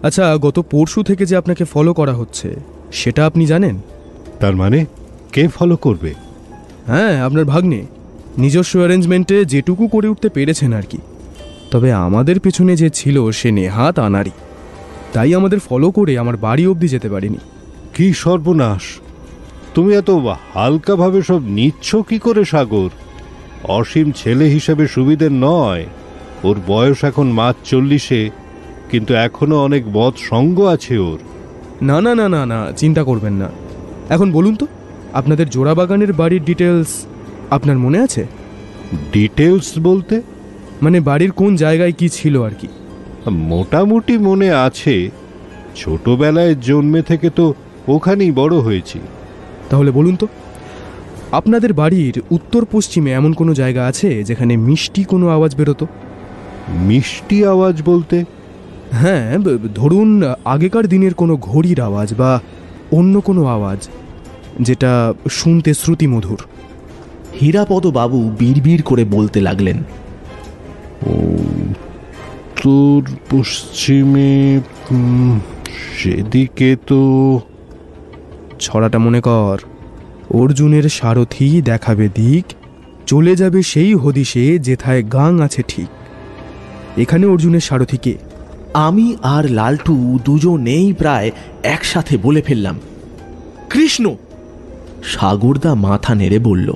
আচ্ছা, গত পরশু থেকে যে আপনাকে ফলো করা হচ্ছে সেটা আপনি জানেন? তার মানে কে ফলো করবে? হ্যাঁ, আপনার ভাগ্নে নিজস্ব অ্যারেঞ্জমেন্টে যেটুকু করে উঠতে পেরেছেন আর কি। তবে আমাদের পেছনে যে ছিল সে নেহাত আনাড়ি, তাই আমাদের ফলো করে আমার বাড়ি অবধি যেতে পারিনি। কি সর্বনাশ! তুমি এত হালকাভাবে সব নিচ্ছ কি করে সাগর? অসীম ছেলে হিসেবে সুবিধে নয়, ওর বয়স এখন মাত্র 40-এ, কিন্তু এখনো অনেক বদ সঙ্গ আছে ওর। না না না না না, চিন্তা করবেন না। এখন বলুন তো, আপনাদের জোড়াবাগানের বাড়ির ডিটেলস আপনার মনে আছে? ডিটেলস বলতে? মানে বাড়ির কোন জায়গায় কি ছিল আর কি। মোটামুটি মনে আছে, ছোটবেলায় জন্মে থেকে তো ওখানেই বড় হয়েছি। তাহলে বলুন তো, আপনাদের বাড়ির উত্তর পশ্চিমে এমন কোনো জায়গা আছে যেখানে মিষ্টি কোনো আওয়াজ বেরোতো? মিষ্টি আওয়াজ বলতে? হ্যাঁ, ধরুন আগেকার দিনের কোনো ঘড়ির আওয়াজ বা অন্য কোনো আওয়াজ যেটা শুনতে শ্রুতিমধুর। হীরাপদ বাবু বিড়বিড় করে বলতে লাগলেন, উত্তর পশ্চিমে সেদিকে তো ছড়াটা মনে কর, অর্জুনের সারথি দেখাবে দিক, চলে যাবে সেই হদিশে যেথায় গাং আছে ঠিক। এখানে অর্জুনের সারথি কে? আমি আর লালটু দুজনেই প্রায় একসাথে বলে ফেললাম, কৃষ্ণ। সাগরদা মাথা নেড়ে বলল,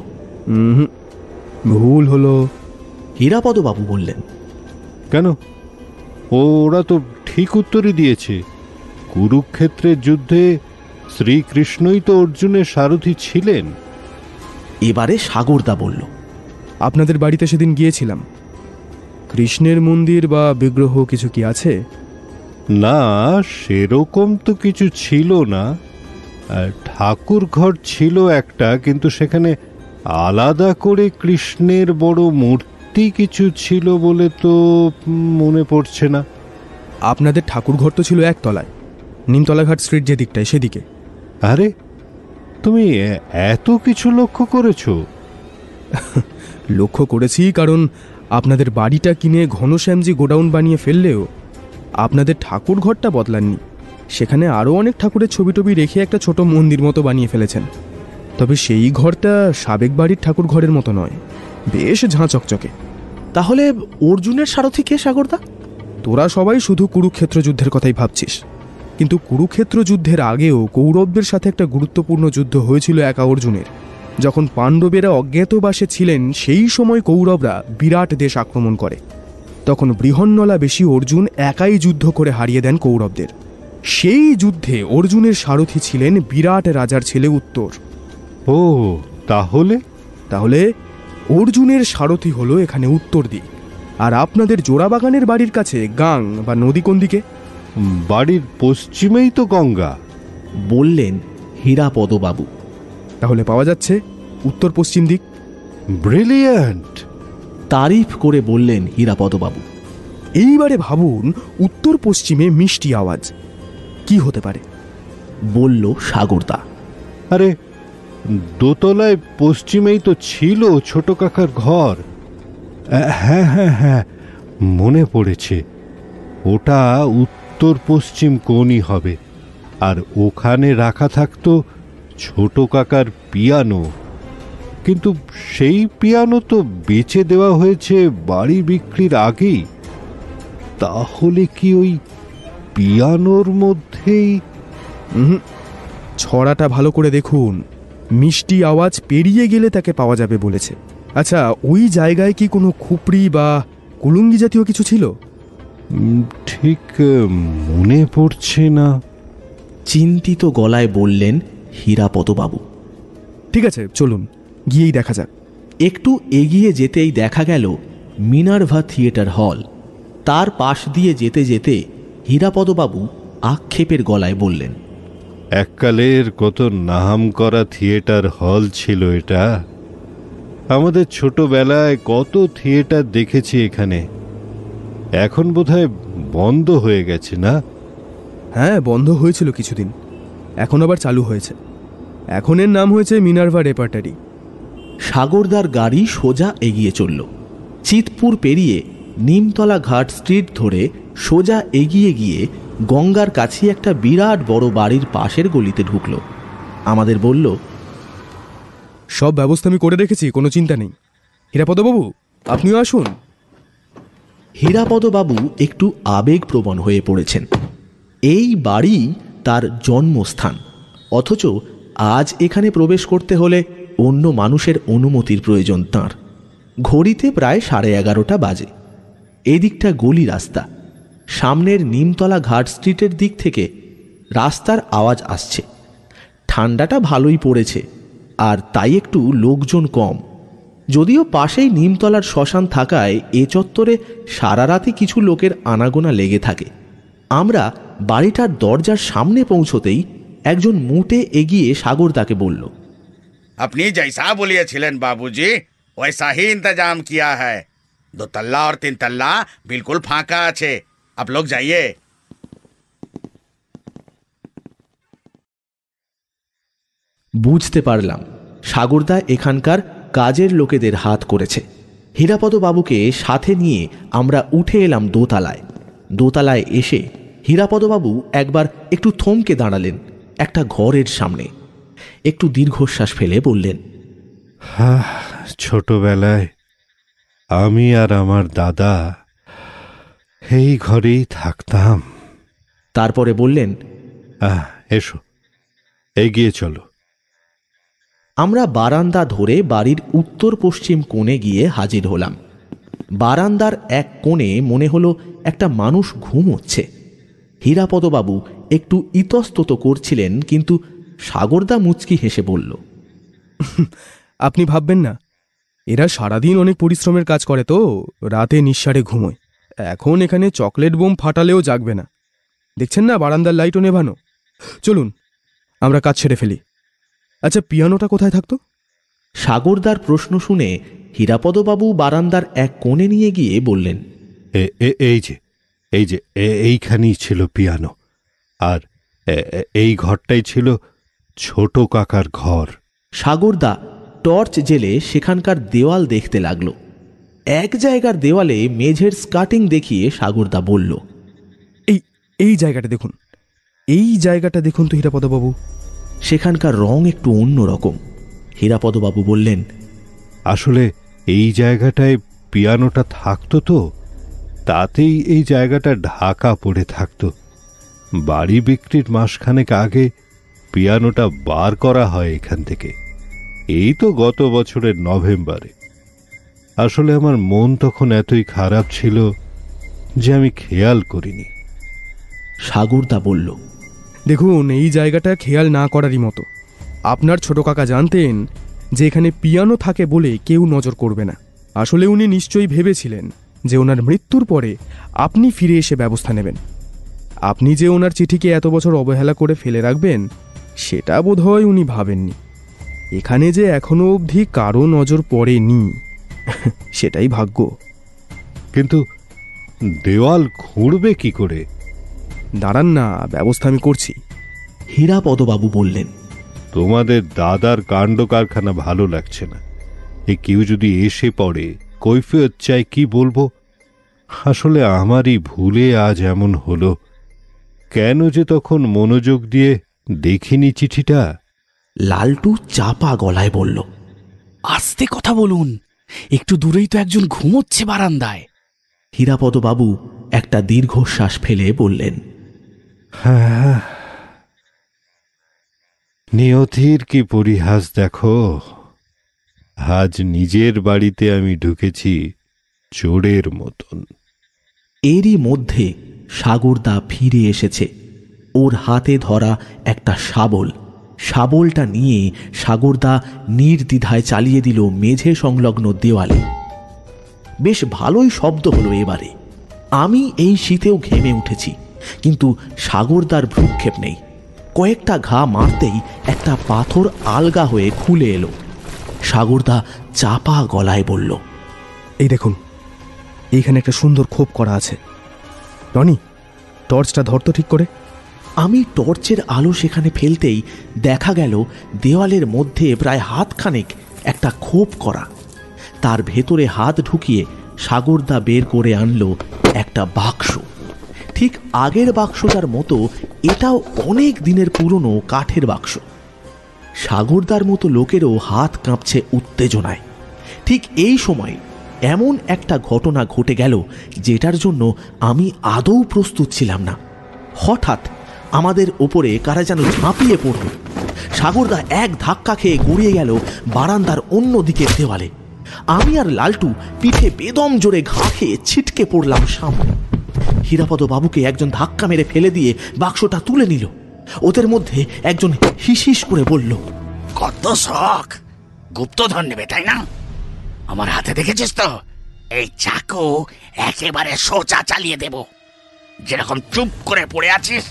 ভুল হলো। হীরাপদ বাবু বললেন, কেন? ওরা তো ঠিক উত্তরই দিয়েছে। কুরুক্ষেত্রের যুদ্ধে শ্রীকৃষ্ণই তো অর্জুনের সারথি ছিলেন। এবারে সাগরদা বলল, আপনাদের বাড়িতে সেদিন গিয়েছিলাম, কৃষ্ণের মন্দির বা বিগ্রহ কিছু কি আছে? না, সেরকম তো কিছু ছিল না। ঠাকুর ঘর ছিল একটা, কিন্তু সেখানে আলাদা করে কৃষ্ণের বড় মূর্তি কিছু ছিল বলে তো মনে পড়ছে না। আপনাদের ঠাকুর ঘর তো ছিল একতলায়, নিমতলাঘাট স্ট্রিট যে দিকটায়, সেদিকে। আরে, তুমি এত কিছু লক্ষ্য করেছো? লক্ষ্য করেছি কারণ আপনাদের বাড়িটা কিনে ঘনশ্যামজি গোডাউন বানিয়ে ফেললেও আপনাদের ঠাকুর ঘরটা বদলাননি। সেখানে আরও অনেক ঠাকুরের ছবি টবি রেখে একটা ছোট মন্দির মতো বানিয়ে ফেলেছেন। তবে সেই ঘরটা সাবেক বাড়ির ঠাকুর ঘরের মতো নয়, বেশ ঝাঁ চকচকে। তাহলে অর্জুনের সারথি কে সাগরদা? তোরা সবাই শুধু কুরুক্ষেত্র যুদ্ধের কথাই ভাবছিস, কিন্তু কুরুক্ষেত্র যুদ্ধের আগেও কৌরবদের সাথে একটা গুরুত্বপূর্ণ যুদ্ধ হয়েছিল একা অর্জুনের। যখন পাণ্ডবেরা অজ্ঞাতবাসে ছিলেন সেই সময় কৌরবরা বিরাট দেশ আক্রমণ করে। তখন বৃহন্নলা বেশি অর্জুন একাই যুদ্ধ করে হারিয়ে দেন কৌরবদের। সেই যুদ্ধে অর্জুনের সারথি ছিলেন বিরাট রাজার ছেলে উত্তর। ও, তাহলে তাহলে অর্জুনের সারথি হলো এখানে উত্তর দিক, আর আপনাদের জোড়াবাগানের বাড়ির কাছে গাং বা নদী কোন দিকে? বাড়ির পশ্চিমেই তো গঙ্গা, বললেন হীরাপদ বাবু। তাহলে পাওয়া যাচ্ছে উত্তর পশ্চিম দিক। ব্রিলিয়ান্ট! তারিফ করে বললেন হীরাপদ বাবু। এইবারে ভাবুন, উত্তর পশ্চিমে মিষ্টি আওয়াজ কি হতে পারে? বলল সাগরদা। আরে, দোতলায় পশ্চিমেই তো ছিল ছোট কাকার ঘর। হ্যাঁ হ্যাঁ হ্যাঁ, মনে পড়েছে, ওটা উত্তর পশ্চিম কোণই হবে। আর ওখানে রাখা থাকতো ছোট কাকার পিয়ানো, কিন্তু সেই পিয়ানো তো বেচে দেওয়া হয়েছে বাড়ি বিক্রির আগেই। তাহলে কি ওই পিয়ানোর মধ্যেই? ছড়াটা ভালো করে দেখুন, মিষ্টি আওয়াজ পেরিয়ে গেলে তাকে পাওয়া যাবে বলেছে। আচ্ছা, ওই জায়গায় কি কোনো খুপড়ি বা কুলুঙ্গি জাতীয় কিছু ছিল? ঠিক মনে পড়ছে না। চিন্তিত গলায় বললেন হীরাপদ বাবু। ঠিক আছে, চলুন গিয়েই দেখা যাক। একটু এগিয়ে যেতেই দেখা গেল মিনার্ভা থিয়েটার হল। তার পাশ দিয়ে যেতে যেতে হীরাপদবাবু আক্ষেপের গলায় বললেন, এককালের কত নাম করা থিয়েটার হল ছিল এটা। আমাদের ছোটবেলায় কত থিয়েটার দেখেছি এখানে। এখন বোধহয় বন্ধ হয়ে গেছে না? হ্যাঁ, বন্ধ হয়েছিল কিছুদিন, এখন আবার চালু হয়েছে। এখন এর নাম হয়েছে মিনার্ভা রেপার্টারি। সাগরদার গাড়ি সোজা এগিয়ে চলল। চিতপুর পেরিয়ে নিমতলা ঘাট স্ট্রিট ধরে সোজা এগিয়ে গিয়ে গঙ্গার কাছে একটা বিরাট বড় বাড়ির পাশের গলিতে ঢুকল। আমাদের বলল, সব ব্যবস্থা আমি করে রেখেছি, কোনো চিন্তা নেই। হীরাপদবাবু, আপনিও আসুন। হীরাপদবাবু একটু আবেগপ্রবণ হয়ে পড়েছেন। এই বাড়ি তার জন্মস্থান, অথচ আজ এখানে প্রবেশ করতে হলে অন্য মানুষের অনুমতির প্রয়োজন তাঁর। ঘড়িতে প্রায় 11:30 বাজে। এদিকটা গলি রাস্তা। সামনের নিমতলা ঘাট স্ট্রিটের দিক থেকে রাস্তার আওয়াজ আসছে। ঠান্ডাটা ভালোই পড়েছে, আর তাই একটু লোকজন কম। যদিও পাশেই নিমতলার শ্মশান থাকায় এ চত্বরে সারা রাতে কিছু লোকের আনাগোনা লেগে থাকে। আমরা বাড়িটার দরজার সামনে পৌঁছতেই একজন মুটে এগিয়ে সাগরদাকে বলল, अपनी जैसा बोलिएছিলেন बाबूजी वैसा ही इंतजाम किया है। 2 तल्ला और 3 तल्ला बिल्कुल फांका আছে, आप लोग जाइए। বুঝতে পারলাম সাগরদা এখানকার কাজের লোকেদের হাত করেছে। হীরাপদবাবুকে সাথে নিয়ে আমরা উঠে এলাম দোতলায়। দোতলায় এসে হীরাপদবাবু একবার একটু থমকে দাঁড়ালেন একটা ঘরের সামনে। একটু দীর্ঘশ্বাস ফেলে বললেন, ছোটবেলায় আমি আর আমার দাদা এই ঘরেই থাকতাম। তারপরে বললেন, এসো, এগিয়ে চলো। আমরা বারান্দা ধরে বাড়ির উত্তর পশ্চিম কোণে গিয়ে হাজির হলাম। বারান্দার এক কোণে মনে হলো একটা মানুষ ঘুমোচ্ছে। হীরাপদবাবু একটু ইতস্তত করছিলেন, কিন্তু সাগরদা মুচকি হেসে বলল, আপনি ভাববেন না, এরা সারাদিন অনেক পরিশ্রমের কাজ করে তো রাতে নিঃসারে ঘুমোয়। এখন এখানে চকলেট বোম ফাটালেও জাগবে না। দেখছেন না বারান্দার লাইটও নেভানো। চলুন আমরা কাজ ছেড়ে ফেলি। আচ্ছা, পিয়ানোটা কোথায় থাকতো? সাগরদার প্রশ্ন শুনে হীরাপদবাবু বারান্দার এক কোণে নিয়ে গিয়ে বললেন, এই যে এইখানেই ছিল পিয়ানো, আর এই ঘরটাই ছিল ছোট কাকার ঘর। সাগরদা টর্চ জেলে সেখানকার দেওয়াল দেখতে লাগলো। এক জায়গার দেওয়ালে মেঝের স্কার্টিং দেখিয়ে সাগরদা বলল, এই জায়গাটা দেখুন, এই জায়গাটা দেখুন তো হীরাপদবাবু। সেখানকার রং একটু অন্যরকম। হীরাপদবাবু বললেন, আসলে এই জায়গাটায় পিয়ানোটা থাকতো তো, তাতেই এই জায়গাটা ঢাকা পড়ে থাকতো। বাড়ি বিক্রির মাসখানেক আগে পিয়ানোটা বার করা হয় এখান থেকে। এই তো গত বছরের নভেম্বরে। আসলে আমার মন তখন এতই খারাপ ছিল যে আমি খেয়াল করিনি। সাগরদা বলল, দেখুন, এই জায়গাটা খেয়াল না করারই মতো। আপনার ছোট কাকা জানতেন যে এখানে পিয়ানো থাকে বলে কেউ নজর করবে না। আসলে উনি নিশ্চয়ই ভেবেছিলেন যে ওনার মৃত্যুর পরে আপনি ফিরে এসে ব্যবস্থা নেবেন। আপনি যে ওনার চিঠিকে এত বছর অবহেলা করে ফেলে রাখবেন সেটা বোধহয় উনি ভাবেননি। এখানে যে এখনো অবধি কারো নজর পড়েনি সেটাই ভাগ্য। কিন্তু দেওয়াল খুঁড়বে কি করে? দাঁড়ান না, ব্যবস্থা আমি করছি। হীরাপদবাবু বললেন, তোমাদের দাদার কাণ্ড কারখানা ভালো লাগছে না। কেউ যদি এসে পড়ে কৈফিয়ত চাই কি বলবো? আসলে আমারই ভুলে আজ এমন হলো। কেন যে তখন মনোযোগ দিয়ে দেখিনি চিঠিটা। লালটু চাপা গলায় বলল, আস্তে কথা বলুন, একটু দূরেই তো একজন ঘুমোচ্ছে বারান্দায়। হীরাপদবাবু একটা দীর্ঘশ্বাস ফেলে বললেন, নিয়তির কি পরিহাস দেখো। আজ নিজের বাড়িতে আমি ঢুকেছি চোরের মতন। এরই মধ্যে সাগরদা ফিরে এসেছে। ওর হাতে ধরা একটা শাবল। শাবলটা নিয়ে সাগরদা নির্দ্বিধায় চালিয়ে দিল মেঝে সংলগ্ন দেওয়ালে। বেশ ভালোই শব্দ হলো এবারে। আমি এই শীতেও ঘেমে উঠেছি, কিন্তু সাগরদার ভ্রুক্ষেপ নেই। কয়েকটা ঘা মারতেই একটা পাথর আলগা হয়ে খুলে এলো। সাগরদা চাপা গলায় বলল, এই দেখুন, এইখানে একটা সুন্দর খোপ করা আছে। রনি, টর্চটা ধর তো ঠিক করে। আমি টর্চের আলো সেখানে ফেলতেই দেখা গেল দেওয়ালের মধ্যে প্রায় হাতখানেক একটা খোপ করা। তার ভেতরে হাত ঢুকিয়ে সাগরদা বের করে আনলো একটা বাক্স। ঠিক আগের বাক্সটার মতো এটাও অনেক দিনের পুরনো কাঠের বাক্স। সাগরদার মতো লোকেরও হাত কাঁপছে উত্তেজনায়। ঠিক এই সময় এমন একটা ঘটনা ঘটে গেল যেটার জন্য আমি আদৌ প্রস্তুত ছিলাম না। হঠাৎ আমাদের ওপরে কারা যেন ঝাঁপিয়ে পড়ল। সাগরদা এক ধাক্কা খেয়ে গড়িয়ে গেল বারান্দার অন্য দিকের দেওয়ালে। আমি আর লালটু পিঠে বেদম জোরে ঘা খেয়ে ছিটকে পড়লাম সামনে। হীরাপদ বাবুকে একজন ধাক্কা মেরে ফেলে দিয়ে বাক্সটা তুলে নিল। ওদের মধ্যে একজন হিসিস করে বলল, কত শখ গুপ্তধন নেবে, তাই না? আমার হাতে দেখেছিস তো, এই চাকু একেবারে সোজা চালিয়ে দেব। যেরকম চুপ করে পড়ে আছিস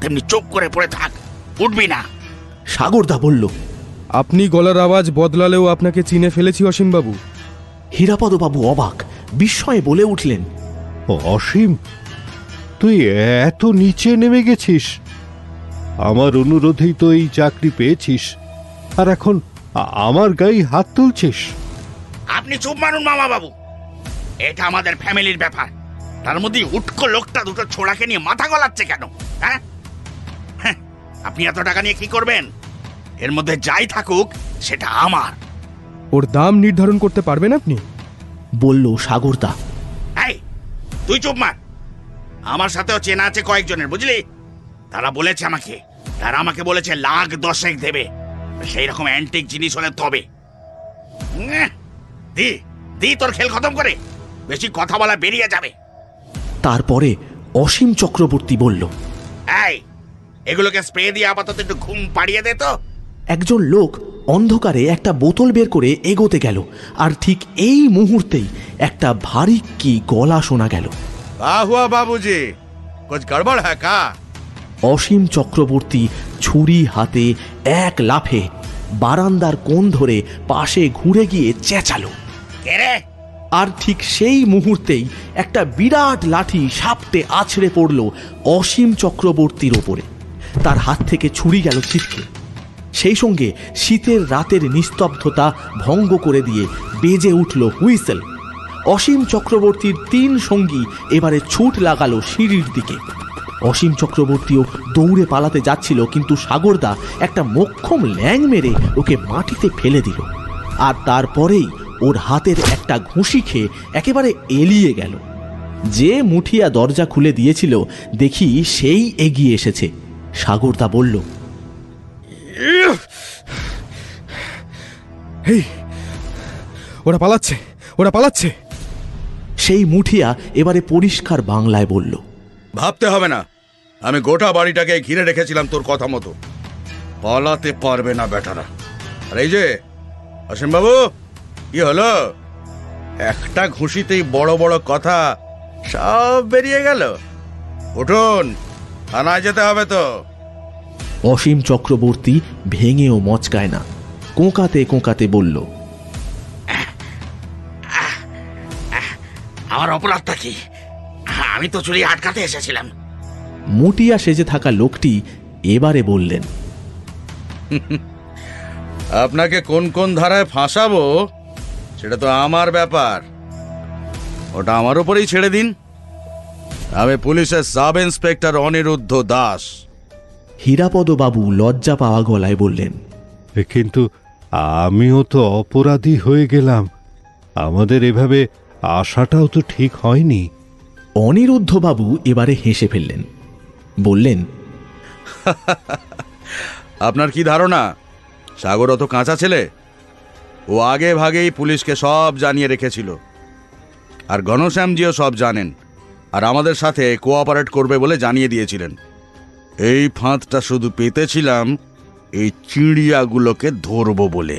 তেমনি চুপ করে পড়ে থাক, উঠবি না। সাগরদা বলল, আপনি গলার আওয়াজ বদলালেও আপনাকে চিনে ফেলেছি অসীমবাবু। হীরাপদ বাবু অবাক বিস্ময়ে বলে উঠলেন, অসীম, তুই এত নিচে নেমে গেছিস? আমার অনুরোধেই তো এই চাকরি পেয়েছিস, আর এখন আমার গায়ে হাত তুলছিস? আপনি চুপ মানুন মামা বাবু, এটা আমাদের ফ্যামিলির ব্যাপার। তার মধ্যে উটকো লোকটা দুটো ছোড়াকে নিয়ে মাথা গলাচ্ছে কেন? হ্যাঁ, আপনি এত টাকা নিয়ে কি করবেন? এর মধ্যে যাই থাকুক সেটা আমার। ওর দাম নির্ধারণ করতে পারবেন আপনি? বলল সাগরদা। এই তুই চুপ মার। আমার সাথেও চেনা আছে কয়েকজনের, বুঝলি? তারা আমাকে বলেছে লাখ 10 দেবে সেই রকম অ্যান্টিক জিনিস হলে তবে। দি তোর খেল খতম করে, বেশি কথা বলা বেরিয়ে যাবে। তারপরে অসীম চক্রবর্তী বলল, এই এগুলোকে স্প্রে দিয়ে আপাতত একটু ঘুম পাড়িয়ে দে তো। একজন লোক অন্ধকারে একটা বোতল বের করে এগোতে গেল, আর ঠিক এই মুহূর্তেই একটা ভারী কি গলা শোনা গেল। হুয়া বাবুজি, কুছ গড়বড় হ্যায় কা? অসীম চক্রবর্তী ছুরি হাতে এক লাফে বারান্দার কোণ ধরে পাশে ঘুরে গিয়ে চেঁচালো। কে রে? আর ঠিক সেই মুহূর্তেই একটা বিরাট লাঠি সাপটে আছড়ে পড়ল অসীম চক্রবর্তীর ওপরে। তার হাত থেকে ছুরি গেল ছিটকে। সেই সঙ্গে শীতের রাতের নিস্তব্ধতা ভঙ্গ করে দিয়ে বেজে উঠল হুইসেল। অসীম চক্রবর্তীর 3 সঙ্গী এবারে ছুট লাগালো সিঁড়ির দিকে। অসীম চক্রবর্তীও দৌড়ে পালাতে যাচ্ছিল, কিন্তু সাগরদা একটা মোক্ষম ল্যাং মেরে ওকে মাটিতে ফেলে দিল। আর তারপরেই ওর হাতের একটা ঘুষি খেয়ে একেবারে এলিয়ে গেল। যে মুঠিয়া দরজা খুলে দিয়েছিল দেখি সেই এগিয়ে এসেছে। সাগরদা বলল, এই, ওরা পালাচ্ছে। সেই মুঠিয়া এবারে পরিষ্কার বাংলায় বলল, ভাবতে হবে না, আমি গোটা বাড়িটাকে ঘিরে রেখেছিলাম তোর কথা মতো। পালাতে পারবে না বেটারা। আর এই যে অসীম বাবু, কি হলো? একটা ঘুষিতেই বড় বড় কথা সব বেরিয়ে গেল। উঠুন, থানায় যেতে হবে তো। অসীম চক্রবর্তী ভেঙেও মচকায় না, কোঁকাতে কোঁকাতে বলল, আমার অপরাধটা কি? আমি তো চুরি আটকাতে এসেছিলাম। মুটিয়া সেজে থাকা লোকটি এবারে বললেন, আপনাকে কোন কোন ধারায় ফাঁসাবো সেটা তো আমার ব্যাপার, ওটা আমার উপরেই ছেড়ে দিন। আমি পুলিশের সাব ইন্সপেক্টর অনিরুদ্ধ দাস। হীরাপদ বাবু লজ্জা পাওয়া গলায় বললেন, কিন্তু আমিও তো অপরাধী হয়ে গেলাম। আমাদের এভাবে আসাটাও তো ঠিক হয়নি। অনিরুদ্ধ বাবু এবারে হেসে ফেললেন, বললেন, আপনার কি ধারণা সাগর অত কাঁচা ছেলে? ও আগে ভাগেই পুলিশকে সব জানিয়ে রেখেছিল, আর ঘনশ্যামজিও সব জানেন, আর আমাদের সাথে কোঅপারেট করবে বলে জানিয়ে দিয়েছিলেন। এই ফাঁদটা শুধু পেতেছিলাম এই চিড়িয়াগুলোকে ধরবো বলে।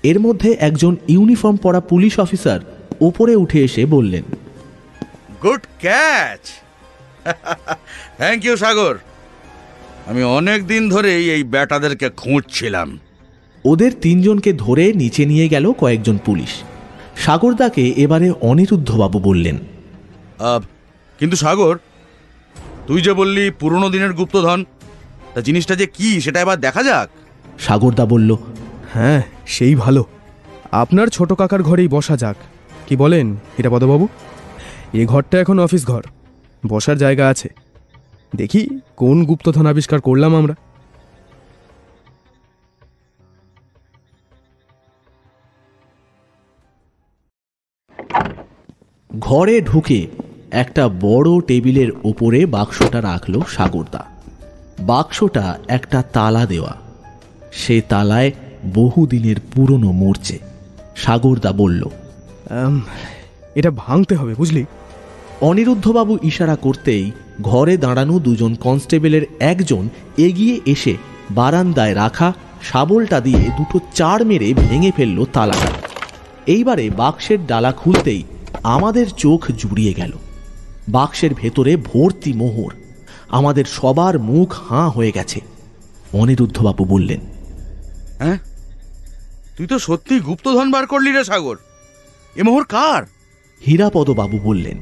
এর মধ্যে একজন ইউনিফর্ম পরা পুলিশ অফিসার ওপরে উঠে এসে বললেন, গুড ক্যাচ। থ্যাংক ইউ সাগর, আমি অনেক দিন ধরেই এই ব্যাটাদেরকে খুঁজছিলাম। ওদের তিনজনকে ধরে নিচে নিয়ে গেল কয়েকজন পুলিশ। সাগরদাকে এবারে অনিরুদ্ধবাবু বললেন, কিন্তু সাগর, তুই যে বললি পুরনো দিনের গুপ্তধন, তা জিনিসটা যে কি সেটা এবার দেখা যাক। সাগরদা বলল, হ্যাঁ, সেই ভালো। আপনার ছোট কাকার ঘরেই বসা যাক, কি বলেন হীরাপদবাবু? এ ঘরটা এখন অফিস ঘর, বসার জায়গা আছে। দেখি কোন গুপ্তধন আবিষ্কার করলাম আমরা। ঘরে ঢুকে একটা বড় টেবিলের ওপরে বাক্সটা রাখল সাগরদা। বাক্সটা একটা তালা দেওয়া, সে তালায় বহুদিনের পুরনো মরচে। সাগরদা বলল, এটা ভাঙতে হবে, বুঝলি? অনিরুদ্ধবাবু ইশারা করতেই ঘরে দাঁড়ানো দুজন কনস্টেবলের একজন এগিয়ে এসে বারান্দায় রাখা শাবলটা দিয়ে দুটো চাড় মেরে ভেঙে ফেলল তালাটা। এইবারে বাক্সের ডালা খুলতেই আমাদের চোখ জুড়িয়ে গেল। বাক্সের ভেতরে ভর্তি মোহর। আমাদের সবার মুখ হাঁ হয়ে গেছে। অনিরুদ্ধবাবু বললেন, হ্যাঁ, তুই তো সত্যি গুপ্তধন বার করলি রে সাগর। এ মোহর কার? হীরাপদবাবু বললেন,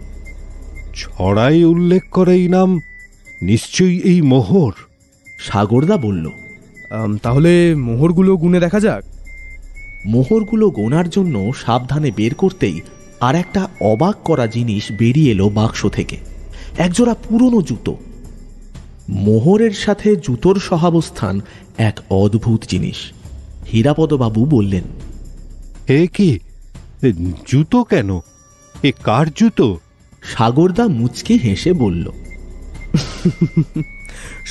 ছড়ায় উল্লেখ করে এই নাম, নিশ্চয়ই এই মোহর। সাগরদা বলল, তাহলে মোহরগুলো গুনে দেখা যাক। মোহরগুলো গোনার জন্য সাবধানে বের করতেই আর একটা অবাক করা জিনিস বেরিয়ে এলো বাক্স থেকে। একজোড়া পুরনো জুতো। মোহরের সাথে জুতোর সহাবস্থান এক অদ্ভুত জিনিস। হীরাপদবাবু বললেন, এ কি, জুতো কেন? এ কার জুতো? সাগরদা মুচকে হেসে বলল,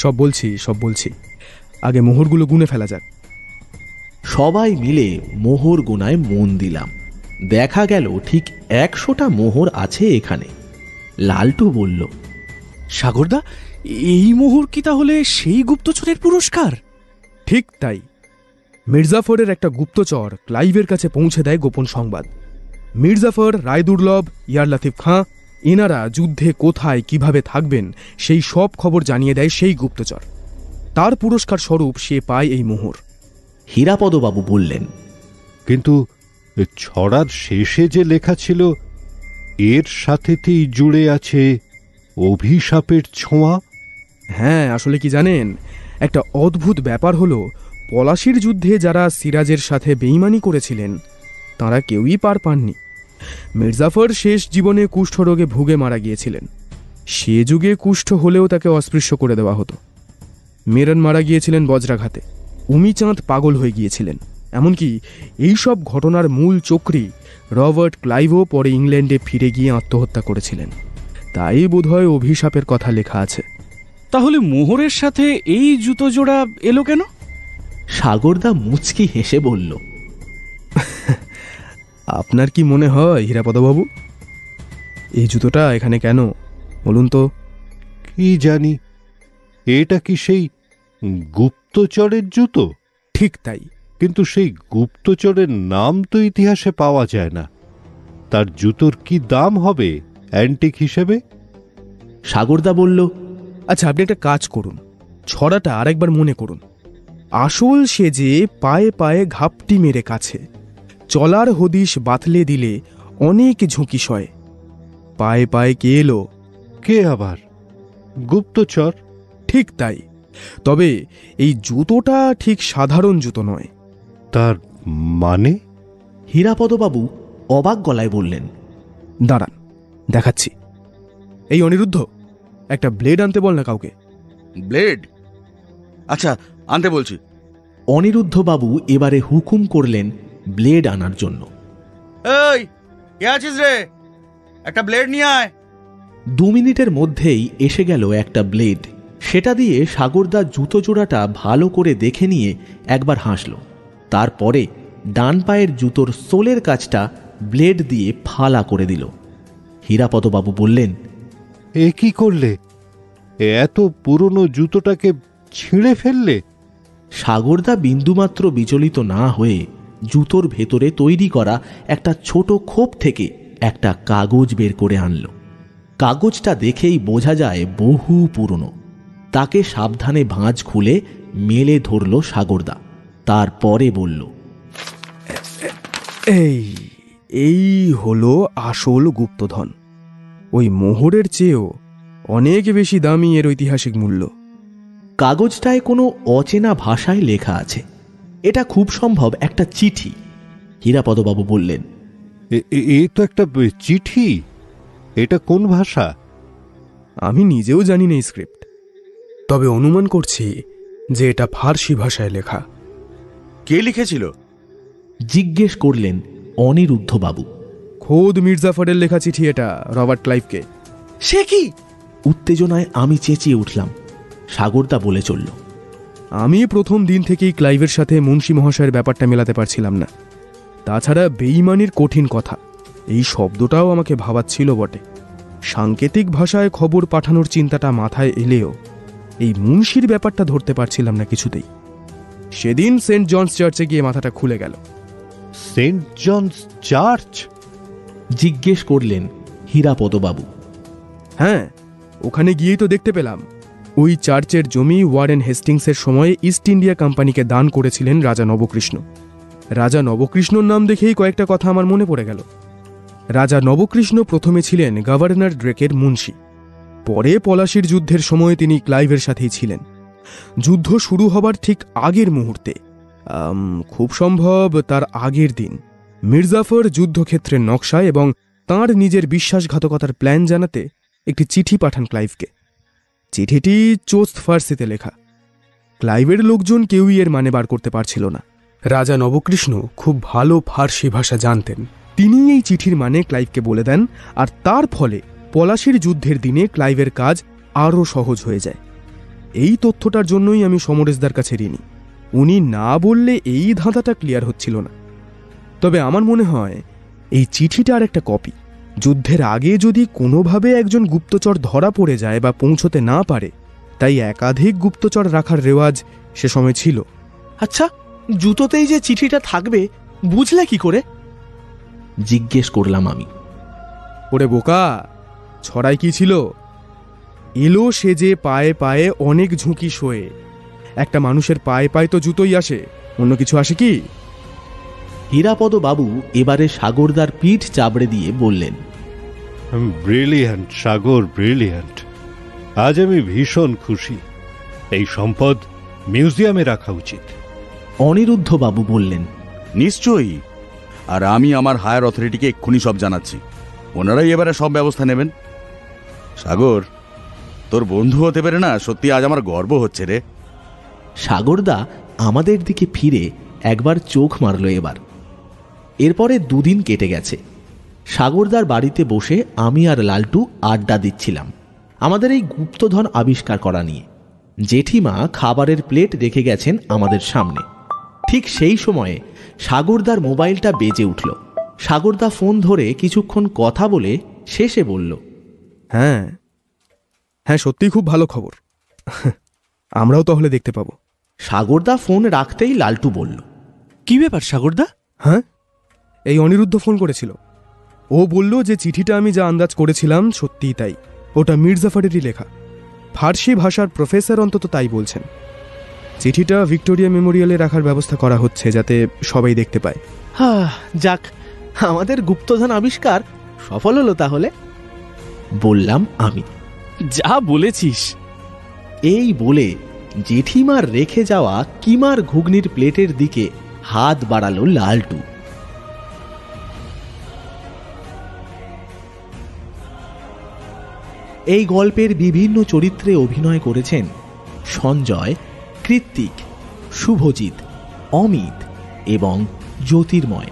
সব বলছি, আগে মোহরগুলো গুনে ফেলা যাক। সবাই মিলে মোহর গোনায় মন দিলাম। দেখা গেল ঠিক 100টা মোহর আছে এখানে। লালটু বলল, সাগরদা, এই মোহর কি তাহলে সেই গুপ্তচরের পুরস্কার? ঠিক তাই। মির্জাফরের একটা গুপ্তচর ক্লাইভের কাছে পৌঁছে দেয় গোপন সংবাদ। মির্জাফর, রায়দুর্লভ, ইয়ার লতিফ খাঁ, এনারা যুদ্ধে কোথায় কিভাবে থাকবেন সেই সব খবর জানিয়ে দেয় সেই গুপ্তচর। তার পুরস্কার স্বরূপ সে পায় এই মোহর। হীরাপদবাবু বললেন, কিন্তু ছড়ার শেষে যে লেখা ছিল, এর সাথেতেই জুড়ে আছে অভিশাপের ছোঁয়া। হ্যাঁ, আসলে কি জানেন, একটা অদ্ভুত ব্যাপার হলো, পলাশির যুদ্ধে যারা সিরাজের সাথে বেইমানি করেছিলেন তারা কেউই পার পাননি। মির্জাফর শেষ জীবনে কুষ্ঠরোগে ভুগে মারা গিয়েছিলেন। সে যুগে কুষ্ঠ হলেও তাকে অস্পৃশ্য করে দেওয়া হতো। মেরন মারা গিয়েছিলেন বজ্রাঘাতে। উমিচাঁদ পাগল হয়ে গিয়েছিলেন। এমনকি এইসব ঘটনার মূল চক্রী রবার্ট ক্লাইভও পরে ইংল্যান্ডে ফিরে গিয়ে আত্মহত্যা করেছিলেন। তাই বোধহয় অভিশাপের কথা লেখা আছে। তাহলে মোহরের সাথে এই জুতো জোড়া এলো কেন? সাগরদা মুচকি হেসে বলল, আপনার কি মনে হয় হীরাপদবাবু, এই জুতোটা এখানে কেন বলুন তো? কি জানি, এটা কি সেই গুপ্তচরের জুতো? ঠিক তাই। কিন্তু সেই গুপ্তচরের নাম তো ইতিহাসে পাওয়া যায় না। তার জুতোর কি দাম হবে অ্যান্টিক হিসেবে? সাগরদা বলল, আচ্ছা, আপনি একটা কাজ করুন, ছড়াটা আরেকবার মনে করুন। আসল সে যে পায়ে পায়ে ঘাপটি মেরে কাছে, চলার হদিশ বাতলে দিলে অনেক ঝুঁকি সয়। পায়ে পায়ে কে এলো? কে আবার? গুপ্তচর। ঠিক তাই। তবে এই জুতোটা ঠিক সাধারণ জুতো নয়। তার মানে? হীরাপদবাবু অবাক গলায় বললেন, দাঁড়ান, দেখাচ্ছি। এই অনিরুদ্ধ, একটা ব্লেড আনতে বল না কাউকে। ব্লেড? আচ্ছা, আনতে বলছি। অনিরুদ্ধবাবু এবারে হুকুম করলেন ব্লেড আনার জন্য। এই, কে আছিস রে? একটা ব্লেড নিয়ে আয়। 2 মিনিটের মধ্যেই এসে গেল একটা ব্লেড। সেটা দিয়ে সাগরদা জুতো জোড়াটা ভালো করে দেখে নিয়ে একবার হাসল। তারপরে ডান পায়ের জুতোর সোলের কাছটা ব্লেড দিয়ে ফালা করে দিল। হীরাপদবাবু বললেন, এ কি করলে? এত পুরনো জুতোটাকে ছিঁড়ে ফেললে? সাগরদা বিন্দুমাত্র বিচলিত না হয়ে জুতোর ভেতরে তৈরি করা একটা ছোট খোপ থেকে একটা কাগজ বের করে আনল। কাগজটা দেখেই বোঝা যায় বহু পুরনো। তাকে সাবধানে ভাঁজ খুলে মেলে ধরল সাগরদা। তারপরে বলল, এই হলো আসল গুপ্তধন। ওই মোহরের চেয়েও অনেক বেশি দামি এর ঐতিহাসিক মূল্য। কাগজটায় কোনো অচেনা ভাষায় লেখা আছে। এটা খুব সম্ভব একটা চিঠি। হীরাপদবাবু বললেন, এ তো একটা চিঠি। এটা কোন ভাষা? আমি নিজেও জানি না স্ক্রিপ্ট, তবে অনুমান করছি যে এটা ফার্সি ভাষায় লেখা। কে লিখেছিল? জিজ্ঞেস করলেন অনিরুদ্ধবাবু। খোদ মির্জাফরের লেখা চিঠি এটা, রবার্ট ক্লাইভকে। সে কি? উত্তেজনায় আমি চেঁচিয়ে উঠলাম। সাগরদা বলে চলল, আমি প্রথম দিন থেকেই ক্লাইভের সাথে মুন্সি মহাশয়ের ব্যাপারটা মেলাতে পারছিলাম না। তাছাড়া বেঈমানির কঠিন কথা, এই শব্দটাও আমাকে ভাবাচ্ছিল বটে। সাংকেতিক ভাষায় খবর পাঠানোর চিন্তাটা মাথায় এলেও এই মুন্সির ব্যাপারটা ধরতে পারছিলাম না কিছুতেই। সেদিন সেন্ট জনস চার্চে গিয়ে মাথাটা খুলে গেল। Saint John's church? জিজ্ঞেস করলেন হীরাপদবাবু। হ্যাঁ, ওখানে গিয়েই তো দেখতে পেলাম ওই চার্চের জমি ওয়ারেন হেস্টিংসের সময়ে ইস্ট ইন্ডিয়া কোম্পানিকে দান করেছিলেন রাজা নবকৃষ্ণ। রাজা নবকৃষ্ণর নাম দেখেই কয়েকটা কথা আমার মনে পড়ে গেল। রাজা নবকৃষ্ণ প্রথমে ছিলেন গভর্নর ড্রেকের মুন্সি, পরে পলাশির যুদ্ধের সময় তিনি ক্লাইভের সাথেই ছিলেন। যুদ্ধ শুরু হবার ঠিক আগের মুহূর্তে, খুব সম্ভব তার আগের দিন, মির্জাফর যুদ্ধক্ষেত্রের নকশা এবং তাঁর নিজের বিশ্বাসঘাতকতার প্ল্যান জানাতে একটি চিঠি পাঠান ক্লাইভকে। চিঠিটি চোস্ত ফার্সিতে লেখা। ক্লাইভের লোকজন কেউই এর মানে বার করতে পারছিল না। রাজা নবকৃষ্ণ খুব ভালো ফার্সি ভাষা জানতেন। তিনি এই চিঠির মানে ক্লাইভকে বলে দেন, আর তার ফলে পলাশির যুদ্ধের দিনে ক্লাইভের কাজ আরও সহজ হয়ে যায়। এই তথ্যটার জন্যই আমি সমরেশদার কাছে ঋণী। উনি না বললে এই ধাঁধাটা ক্লিয়ার হচ্ছিল না। তবে আমার মনে হয় এই চিঠিটার একটা কপি। যুদ্ধের আগে যদি কোনোভাবে একজন গুপ্তচর ধরা পড়ে যায় বা পৌঁছতে না পারে, তাই একাধিক গুপ্তচর রাখার রেওয়াজ সে সময় ছিল। আচ্ছা, জুতোতেই যে চিঠিটা থাকবে বুঝলে কি করে? জিজ্ঞেস করলাম আমি। ওরে বোকা, ছড়াই কি ছিল? এলো সে যে পায়ে পায়ে অনেক ঝুঁকি সয়ে। একটা মানুষের পায়ে পায়ে তো জুতোই আসে, অন্য কিছু আসে কি? হীরাপদবাবু এবারে সাগরদার পিঠ চাবড়ে দিয়ে বললেন, ব্রিলিয়ান্ট সাগর, ব্রিলিয়ান্ট। আজ আমি ভীষণ খুশি। এই সম্পদ মিউজিয়ামে রাখা উচিত। অনিরুদ্ধবাবু বললেন, নিশ্চয়ই। আর আমি আমার হায়ার অথরিটিকে এক্ষুনি সব জানাচ্ছি। ওনারাই এবারে সব ব্যবস্থা নেবেন। সাগর, তোর বন্ধু হতে পেরে না সত্যি আজ আমার গর্ব হচ্ছে রে। সাগরদা আমাদের দিকে ফিরে একবার চোখ মারল। এরপরে দুদিন কেটে গেছে। সাগরদার বাড়িতে বসে আমি আর লালটু আড্ডা দিচ্ছিলাম আমাদের এই গুপ্তধন আবিষ্কার করা নিয়ে। জেঠিমা খাবারের প্লেট রেখে গেছেন আমাদের সামনে। ঠিক সেই সময়ে সাগরদার মোবাইলটা বেজে উঠল। সাগরদা ফোন ধরে কিছুক্ষণ কথা বলে শেষে বলল, হ্যাঁ হ্যাঁ, সত্যিই খুব ভালো খবর। আমরাও তাহলে দেখতে পাবো। সাগরদা ফোন রাখতেই লালটু বলল, কি ব্যাপার সাগরদা? হ্যাঁ, এই অনিরুদ্ধ ফোন করেছিল। ও বলল যে চিঠিটা আমি যা আন্দাজ করেছিলাম সত্যিই তাই। ওটা মির্জাফরেরই লেখা। ফার্সি ভাষার প্রফেসর অন্তত তাই বলছেন। চিঠিটা ভিক্টোরিয়া মেমোরিয়ালে রাখার ব্যবস্থা করা হচ্ছে যাতে সবাই দেখতে পায়। যাক, আমাদের গুপ্তধন আবিষ্কার সফল হলো তাহলে, বললাম আমি। যা বলেছিস। এই বলে জেঠিমার রেখে যাওয়া কিমার ঘুগনির প্লেটের দিকে হাত বাড়ালো লালটু। এই গল্পের বিভিন্ন চরিত্রে অভিনয় করেছেন সঞ্জয়, কৃত্তিক, শুভজিৎ, অমিত এবং জ্যোতির্ময়।